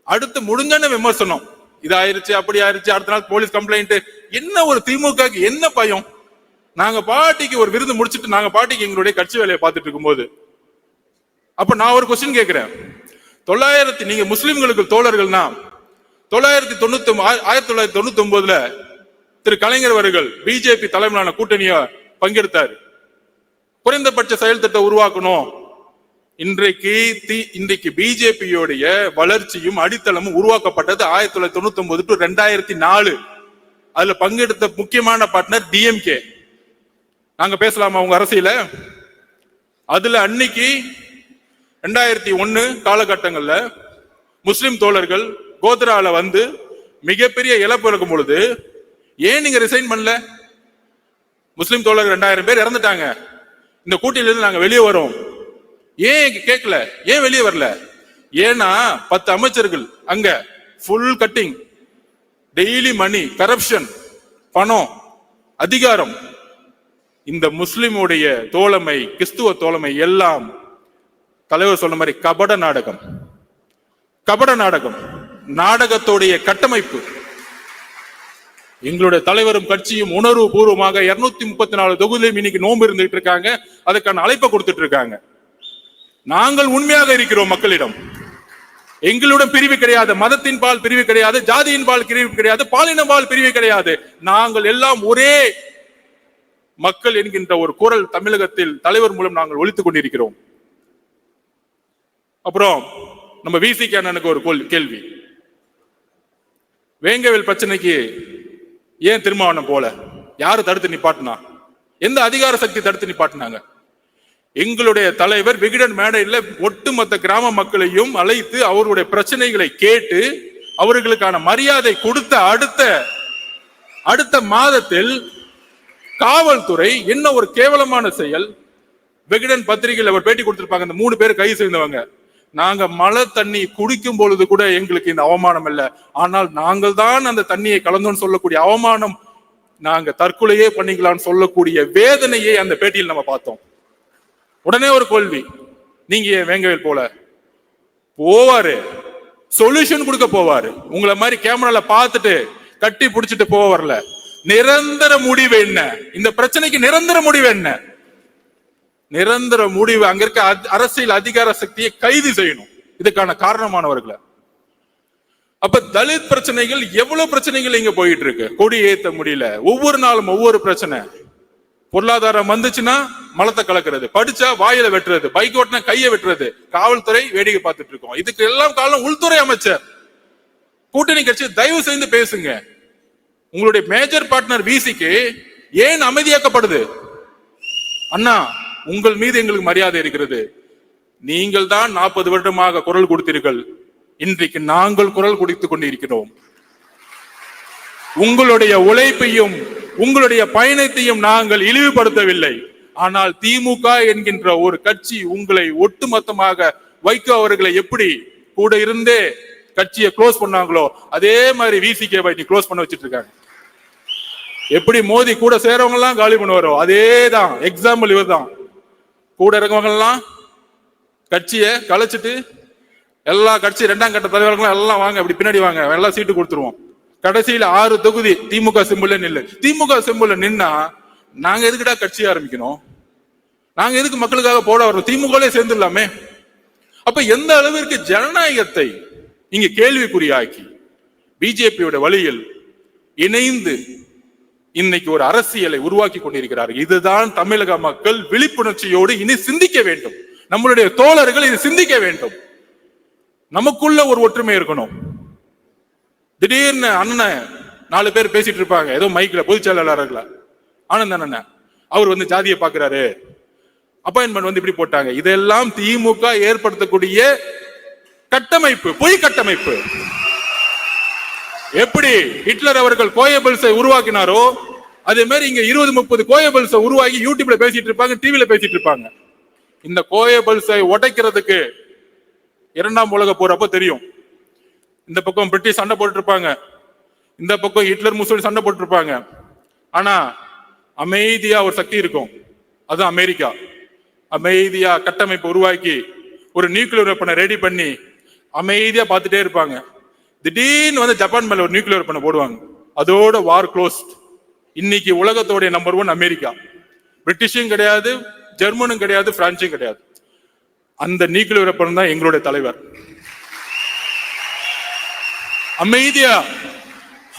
அடுத்து முடிஞ்சான விமர்சனம், இது ஆயிருச்சு அப்படி ஆயிருச்சு, அடுத்த நாள் போலீஸ் கம்ப்ளைண்ட். என்ன ஒரு திமுக என்ன பயம்? நாங்க பாட்டிக்கு ஒரு விருந்து முடிச்சுட்டு நாங்க பாட்டிக்கு எங்களுடைய கட்சி வேலையை பார்த்துட்டு இருக்கும்போது அப்ப நான் ஒரு கொஸ்டின் கேட்கிறேன். நீங்க முஸ்லிம்களுக்கு தோழர்கள்னா 1999 திரு கலைஞர் அவர்கள் பிஜேபி தலைமையிலான கூட்டணிய பங்கெடுத்தார். குறைந்தபட்ச செயல் திட்டம் உருவாக்கணும். இன்றைக்கு பிஜேபியோடைய வளர்ச்சியும் அடித்தளமும் உருவாக்கப்பட்டது 1999 to 2004. அதுல பங்கெடுத்த முக்கியமான பார்ட்னர் டிஎம்கே. நாங்க பேசலாமா உங்க அரசியல? அதுல அன்னைக்கு 2001 காலகட்டங்கள்ல முஸ்லிம் தோழர்கள் கோத்ரால வந்து மிகப்பெரிய இழப்பு இருக்கும் பொழுது ஏன் நீங்க ரிசைன் பண்ணல? முஸ்லிம் தோழர்கள் 2000 பேர் இறந்துட்டாங்க. இந்த கூட்டணியிலிருந்து நாங்க வெளியே வரோம். ஏன் கேட்கல? ஏன் வெளியே வரல? ஏன்னா 10 அமைச்சர்கள் அங்க ஃபுல் கட்டிங், டெய்லி மணி, கரப்ஷன், பணம், அதிகாரம். இந்த முஸ்லிமுடைய தோழமை, கிறிஸ்துவ தோழமை எல்லாம் தலைவர் சொன்ன மாதிரி கபட நாடகம். கபட நாடகம், நாடகத்தோடைய கட்டமைப்பு. எங்களுடைய தலைவரும் கட்சியும் உணர்வு பூர்வமாக 234 தொகுதியிலும் இன்னைக்கு நோன்பு இருந்துட்டு இருக்காங்க. அதுக்கான அழைப்பை கொடுத்துட்டு இருக்காங்க. நாங்கள் உண்மையாக இருக்கிறோம் மக்களிடம். எங்களுடன் பிரிவு கிடையாது, மதத்தின் பால் பிரிவு கிடையாது, ஜாதியின் பால் பிரிவு கிடையாது, பாலின பால் பிரிவு கிடையாது. நாங்கள் எல்லாம் ஒரே மக்கள் என்கின்ற ஒரு குரல் தமிழகத்தில் தலைவர் மூலம் நாங்கள் ஒலித்துக் கொண்டிருக்கிறோம். அப்புறம் நம்ம விசிகே அண்ணனுக்கு ஒரு கேள்வி. வேங்கவேல் பிரச்சனைக்கு ஏன் திருமாவளவன் போல? யாரு தடுத்து நிப்பாட்டினா? எந்த அதிகார சக்தி தடுத்து நிப்பாட்டினாங்க? எங்களுடைய தலைவர் விகடன் மேடையில் ஒட்டுமொத்த கிராம மக்களையும் அழைத்து அவருடைய பிரச்சனைகளை கேட்டு அவர்களுக்கான மரியாதை கொடுத்த அடுத்த மாதத்தில் காவல்துறை என்ன ஒரு கேவலமான செயல். விகடன் பத்திரிகையில் அவர் பேட்டி கொடுத்திருப்பாங்க. அந்த 3 பேர் கைது செய்தவங்க, நாங்க மழை தண்ணி குடிக்கும் பொழுது கூட எங்களுக்கு இந்த அவமானம் இல்லை, ஆனால் நாங்கள் தான் அந்த தண்ணியை கலந்தோன்னு சொல்லக்கூடிய அவமானம், நாங்க தற்கொலையே பண்ணிக்கலாம்னு சொல்லக்கூடிய வேதனையை அந்த பேட்டியில் நம்ம பார்த்தோம். உடனே ஒரு கேள்வி, நீங்க வேங்கவேல் போல போவாரு, சொல்யூஷன் கொடுக்க போவாரு. உங்களை மாதிரி கேமரால பார்த்துட்டு கட்டி பிடிச்சிட்டு போக வரல. நிரந்தர முடிவு என்ன? இந்த பிரச்சனைக்கு நிரந்தர முடிவு என்ன? நிரந்தர முடிவு அங்க இருக்க அரசியல் அதிகார சக்தியை கைது செய்யணும், இதுக்கான காரணமானவர்களை. அப்ப தலித் பிரச்சனைகள் எவ்வளவு பிரச்சனைகள் இங்க போயிட்டு இருக்கு. கொடி ஏத்த முடியல, ஒவ்வொரு நாளும் ஒவ்வொரு பிரச்சனை. பொருளாதாரம் வந்துச்சுன்னா மலத்தை கலக்கிறது, படிச்சா வாயில வெட்டுறது, பைக் ஓட்டினா கையை வெட்டுறது, காவல்துறை வேடிக்கை பார்த்துட்டு இருக்கோம். இதுக்கு எல்லாம் காரணம் உள்துறை அமைச்சர். கூட்டணி கட்சி தயவு செய்து பேசுங்க. உங்களுடைய மேஜர் பார்ட்னர் விசிக்கு ஏன் அமைதியாக்கப்படுது? அண்ணா, உங்கள் மீது எங்களுக்கு மரியாதை இருக்கிறது. நீங்கள் தான் 40 வருடமாக குரல் கொடுத்தீர்கள். இன்றைக்கு நாங்கள் குரல் கொடுத்துக் கொண்டிருக்கிறோம். உங்களுடைய உழைப்பையும் உங்களுடைய பயணத்தையும் நாங்கள் இழிவுபடுத்தவில்லை. ஆனால் திமுக என்கின்ற ஒரு கட்சி உங்களை ஒட்டுமொத்தமாக வைகோ அவர்களை எப்படி கூட இருந்தே கட்சியை க்ளோஸ் பண்ணாங்களோ அதே மாதிரி விசிகேவை க்ளோஸ் பண்ண வச்சிட்டு இருக்காங்க. எப்படி மோதி கூட சேரவங்க எல்லாம் காலி பண்ணுவாரோ அதேதான் எக்ஸாம்பிள் இவர் தான். கூட இருக்கவங்க எல்லாம் கட்சியை கலைச்சிட்டு எல்லா கட்சி 2ஆம் கட்ட தலைவர்களும் எல்லாம் வாங்க, அப்படி பின்னாடி வாங்க, எல்லாம் சீட்டு கொடுத்துருவோம். கடைசியில 6 தொகுதி திமுக சிம்பிள் நில்லு. திமுக சிம்பிள் நின்னா நாங்க எதுக்குடா கட்சி ஆரம்பிக்கணும்? நாங்க எதுக்கு மக்களுக்காக போட வரோம்? திமுகலே சேர்ந்துடலாமே. அப்ப எந்த அளவிற்கு ஜனநாயகத்தை இங்க கேள்விக்குறியாக்கி பிஜேபியோட வழியில் இணைந்து இன்னைக்கு ஒரு அரசியலை உருவாக்கி கொண்டிருக்கிறார்கள். இதுதான் தமிழக மக்கள் விழிப்புணர்ச்சியோடு இனி சிந்திக்க வேண்டும். நம்மளுடைய தோழர்கள் இது சிந்திக்க வேண்டும். நமக்குள்ள ஒரு ஒற்றுமை இருக்கணும். திடீர்னு அண்ணன் 4 பேர் பேசிட்டு இருப்பாங்க, ஏதோ மைக்ல பொதுச் செயலாளர்கள ஆனந்த் அண்ணன் அவர் வந்து ஜாதியை பாக்குறாரு, அப்பாயின்மெண்ட் வந்து இப்படி போட்டாங்க. இதெல்லாம் திமுக ஏற்படுத்தக்கூடிய கட்டமைப்பு, பொய் கட்டமைப்பு. எப்படி ஹிட்லர் அவர்கள் கோயபிள்ஸை உருவாக்கினாரோ அதே மாதிரி இங்க 20-30 கோயபிள்ஸை உருவாக்கி யூடியூப்ல பேசிட்டு இருப்பாங்க, டிவில பேசிட்டு இருப்பாங்க. இந்த கோயபிள்ஸை உடைக்கிறதுக்கு 2ஆம் உலக போறப்ப தெரியும். இந்த பக்கம் பிரிட்டிஷ் சண்டை போட்டு இருப்பாங்க, இந்த பக்கம் ஹிட்லர் முசோலினி சண்டை போட்டு இருப்பாங்க. ஆனா அமைதியா ஒரு சக்தி இருக்கும், அது அமெரிக்கா. அமைதியா கட்டமைப்பு உருவாக்கி ஒரு நியூக்ளியர் வெப்பனை ரெடி பண்ணி அமைதியா பார்த்துட்டே இருப்பாங்க. திடீர்னு வந்து ஜப்பான் மேல ஒரு நியூக்ளியர் வெப்பனை போடுவாங்க, அதோட வார் க்ளோஸ். இன்னைக்கு உலகத்தோடைய நம்பர் 1 அமெரிக்கா. பிரிட்டிஷும் கிடையாது, ஜெர்மனும் கிடையாது, பிரான்சும் கிடையாது. அந்த நியூக்ளியர் வெப்பன் தான் எங்களுடைய தலைவர்.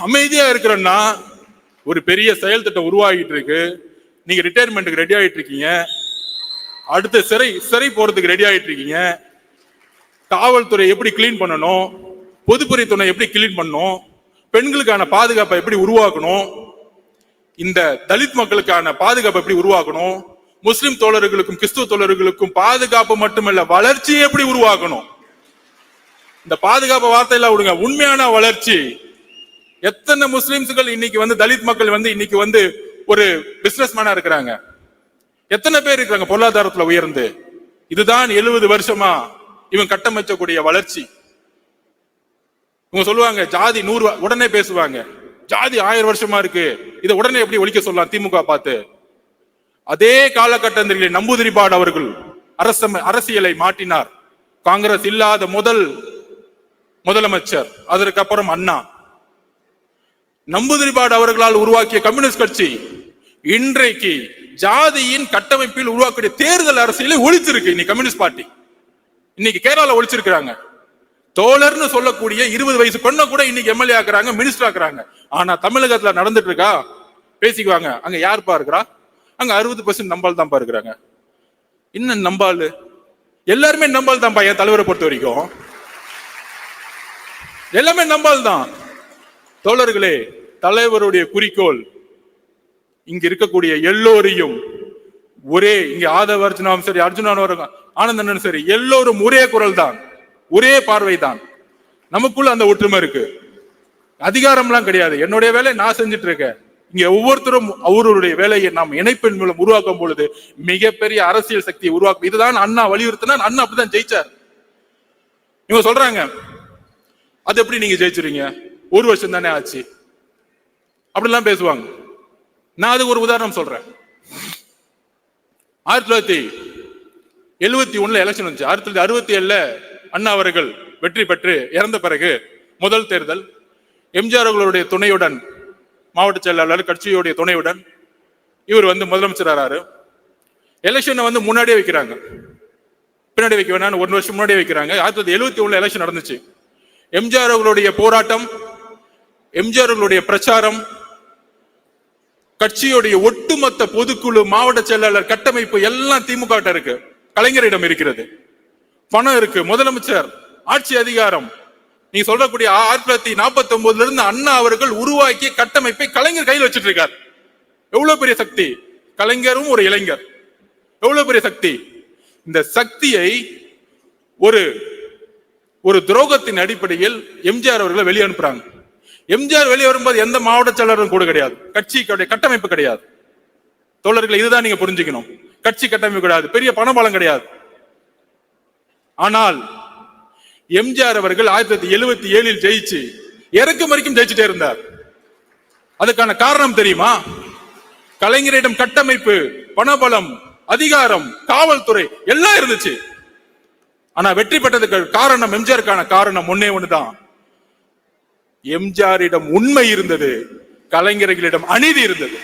அமைதியா இருக்கிறன்னா ஒரு பெரிய செயல் திட்டம் உருவாகிட்டு இருக்கு. நீங்க ரிட்டையர்மெண்ட்டுக்கு ரெடி ஆகிட்டு இருக்கீங்க, அடுத்த சிறை போறதுக்கு ரெடி ஆகிட்டு இருக்கீங்க. காவல்துறை எப்படி கிளீன் பண்ணணும், பொதுப்பணித்துறை எப்படி கிளீன் பண்ணணும், பெண்களுக்கான பாதுகாப்பை எப்படி உருவாக்கணும், இந்த தலித் மக்களுக்கான பாதுகாப்பை எப்படி உருவாக்கணும், முஸ்லிம் தோழர்களுக்கும் கிறிஸ்துவ தோழர்களுக்கும் பாதுகாப்பு மட்டுமல்ல வளர்ச்சியை எப்படி உருவாக்கணும். இந்த பாதுகாப்பு வார்த்தையில விடுங்க, உண்மையான வளர்ச்சி. எத்தனை முஸ்லிம்ஸ்கள் இன்னைக்கு வந்து தலித் மக்கள் வந்து இன்னைக்கு வந்து ஒரு பிசினஸ் மேனா இருக்கிறாங்க, எத்தனை பேர் இருக்கிறாங்க பொருளாதாரத்துல உயர்ந்து. இதுதான் 70 வருஷமா இவன் கட்டமைச்சக்கூடிய வளர்ச்சி. இவங்க சொல்லுவாங்க ஜாதி 100 உடனே பேசுவாங்க, ஜாதி 1000 வருஷமா இருக்கு, இதை உடனே எப்படி ஒழிக்க சொல்லலாம் திமுக பார்த்து. அதே காலகட்டத்தில் நம்பூதிரிபாடு அவர்கள் அரசியலை மாற்றினார். காங்கிரஸ் இல்லாத முதலமைச்சர், அதற்கு அப்புறம் அண்ணா. நம்பூதிரிபாடு அவர்களால் உருவாக்கிய கம்யூனிஸ்ட் கட்சி இன்றைக்கு ஜாதியின் கட்டமைப்பில் உருவாக்கிய தேர்தல் அரசியலை ஒழிச்சிருக்கு. இன்னைக்கு கம்யூனிஸ்ட் பார்ட்டி இன்னைக்கு கேரளால ஒழிச்சிருக்கிறாங்க. தோழர்னு சொல்லக்கூடிய 20 வயசு பெண்ணை கூட இன்னைக்கு எம்எல்ஏ ஆக்குறாங்க, மினிஸ்டர் ஆக்குறாங்க. ஆனா தமிழகத்துல நடந்துட்டு இருக்கா? பேசிக்குவாங்க, அங்க யாருப்பா இருக்கிறா, அங்க 60% நம்பால் தான்ப்பா இருக்கிறாங்க. இன்னும் நம்பால், எல்லாருமே நம்பால் தான்ப்பா. என் தலைவரை பொறுத்த வரைக்கும் எல்லாமே நம்பால் தான். தோழர்களே, தலைவருடைய குறிக்கோள் இங்க இருக்கக்கூடிய எல்லோரையும் ஒரே, இங்க ஆதவ அர்ஜுனாவும் சரி, அர்ஜுனாவும் ஆனந்தனும் சரி, எல்லோரும் ஒரே குரல் தான், ஒரே பார்வை தான். நமக்குள்ள அந்த ஒற்றுமை இருக்கு. அதிகாரம்லாம் கிடையாது. என்னுடைய வேலை நான் செஞ்சுட்டு இருக்கேன். இங்க ஒவ்வொருத்தரும் அவருடைய வேலையை நாம் இணைப்பின் மூலம் உருவாக்கும் பொழுது மிகப்பெரிய அரசியல் சக்தியை உருவாக்கும். இதுதான் அண்ணா வலியுறுத்தினார். அண்ணா அப்படிதான் ஜெயிச்சார். இவங்க சொல்றாங்க அது எப்படி நீங்க ஜெயிச்சிருங்க, 1 வருஷம் தானே ஆச்சு, அப்படிலாம் பேசுவாங்க. நான் அதுக்கு ஒரு உதாரணம் சொல்றேன். 1971 எலெக்ஷன் வந்துச்சு. 1967 அண்ணா அவர்கள் வெற்றி பெற்று இறந்த பிறகு முதல் தேர்தல் எம்ஜிஆர் அவர்களுடைய துணையுடன், மாவட்ட செயலாளர் கட்சியுடைய துணையுடன் இவர் வந்து முதலமைச்சர் ஆறாரு. எலெக்ஷனை வந்து முன்னாடியே வைக்கிறாங்க, பின்னாடி வைக்க வேணாம், 1 வருஷம் முன்னாடியே வைக்கிறாங்க. 1971 எலெக்ஷன் நடந்துச்சு. எம்ஜிஆர் அவர்களுடைய போராட்டம், எம்ஜிஆர் அவர்களுடைய பிரச்சாரம், கட்சியுடைய ஒட்டுமொத்த பொதுக்குழு, மாவட்ட செயலாளர் கட்டமைப்பு எல்லாம் திமுக இருக்கு, கலைஞரிடம் இருக்கிறது, பணம் இருக்கு, முதலமைச்சர், ஆட்சி அதிகாரம். நீ சொல்லக்கூடிய 1949 இருந்து அண்ணா அவர்கள் உருவாக்கிய கட்டமைப்பை கலைஞர் கையில் வச்சிட்டு இருக்கார். எவ்வளவு பெரிய சக்தி! கலைஞரும் ஒரு இளைஞர், எவ்வளவு பெரிய சக்தி! இந்த சக்தியை ஒரு துரோகத்தின் அடிப்படையில் எம்ஜிஆர் அவர்களை வெளியே அனுப்புறாங்க. எம்ஜிஆர் வெளியே வரும்போது எந்த மாவட்ட செயலாளரும் கூட கிடையாது, கட்சி கட்டமைப்பு கிடையாது. தோழர்கள், இதுதான் நீங்க புரிஞ்சுக்கணும். கட்சி கட்டமைப்பு கிடையாது, பெரிய பணபலம் கிடையாது. ஆனால் எம்ஜிஆர் அவர்கள் 1977 ஜெயிச்சு இறக்கும் வரைக்கும் ஜெயிச்சுட்டே இருந்தார். அதுக்கான காரணம் தெரியுமா? கலைஞரிடம் கட்டமைப்பு, பணபலம், அதிகாரம், காவல்துறை எல்லாம் இருந்துச்சு. ஆனா வெற்றி பெற்றதுக்கு காரணம், எம்ஜிஆருக்கான காரணம் ஒன்னே ஒண்ணுதான். எம்ஜிஆரிடம் உண்மை இருந்தது, கலைஞர்களிடம் அநீதி இருந்தது.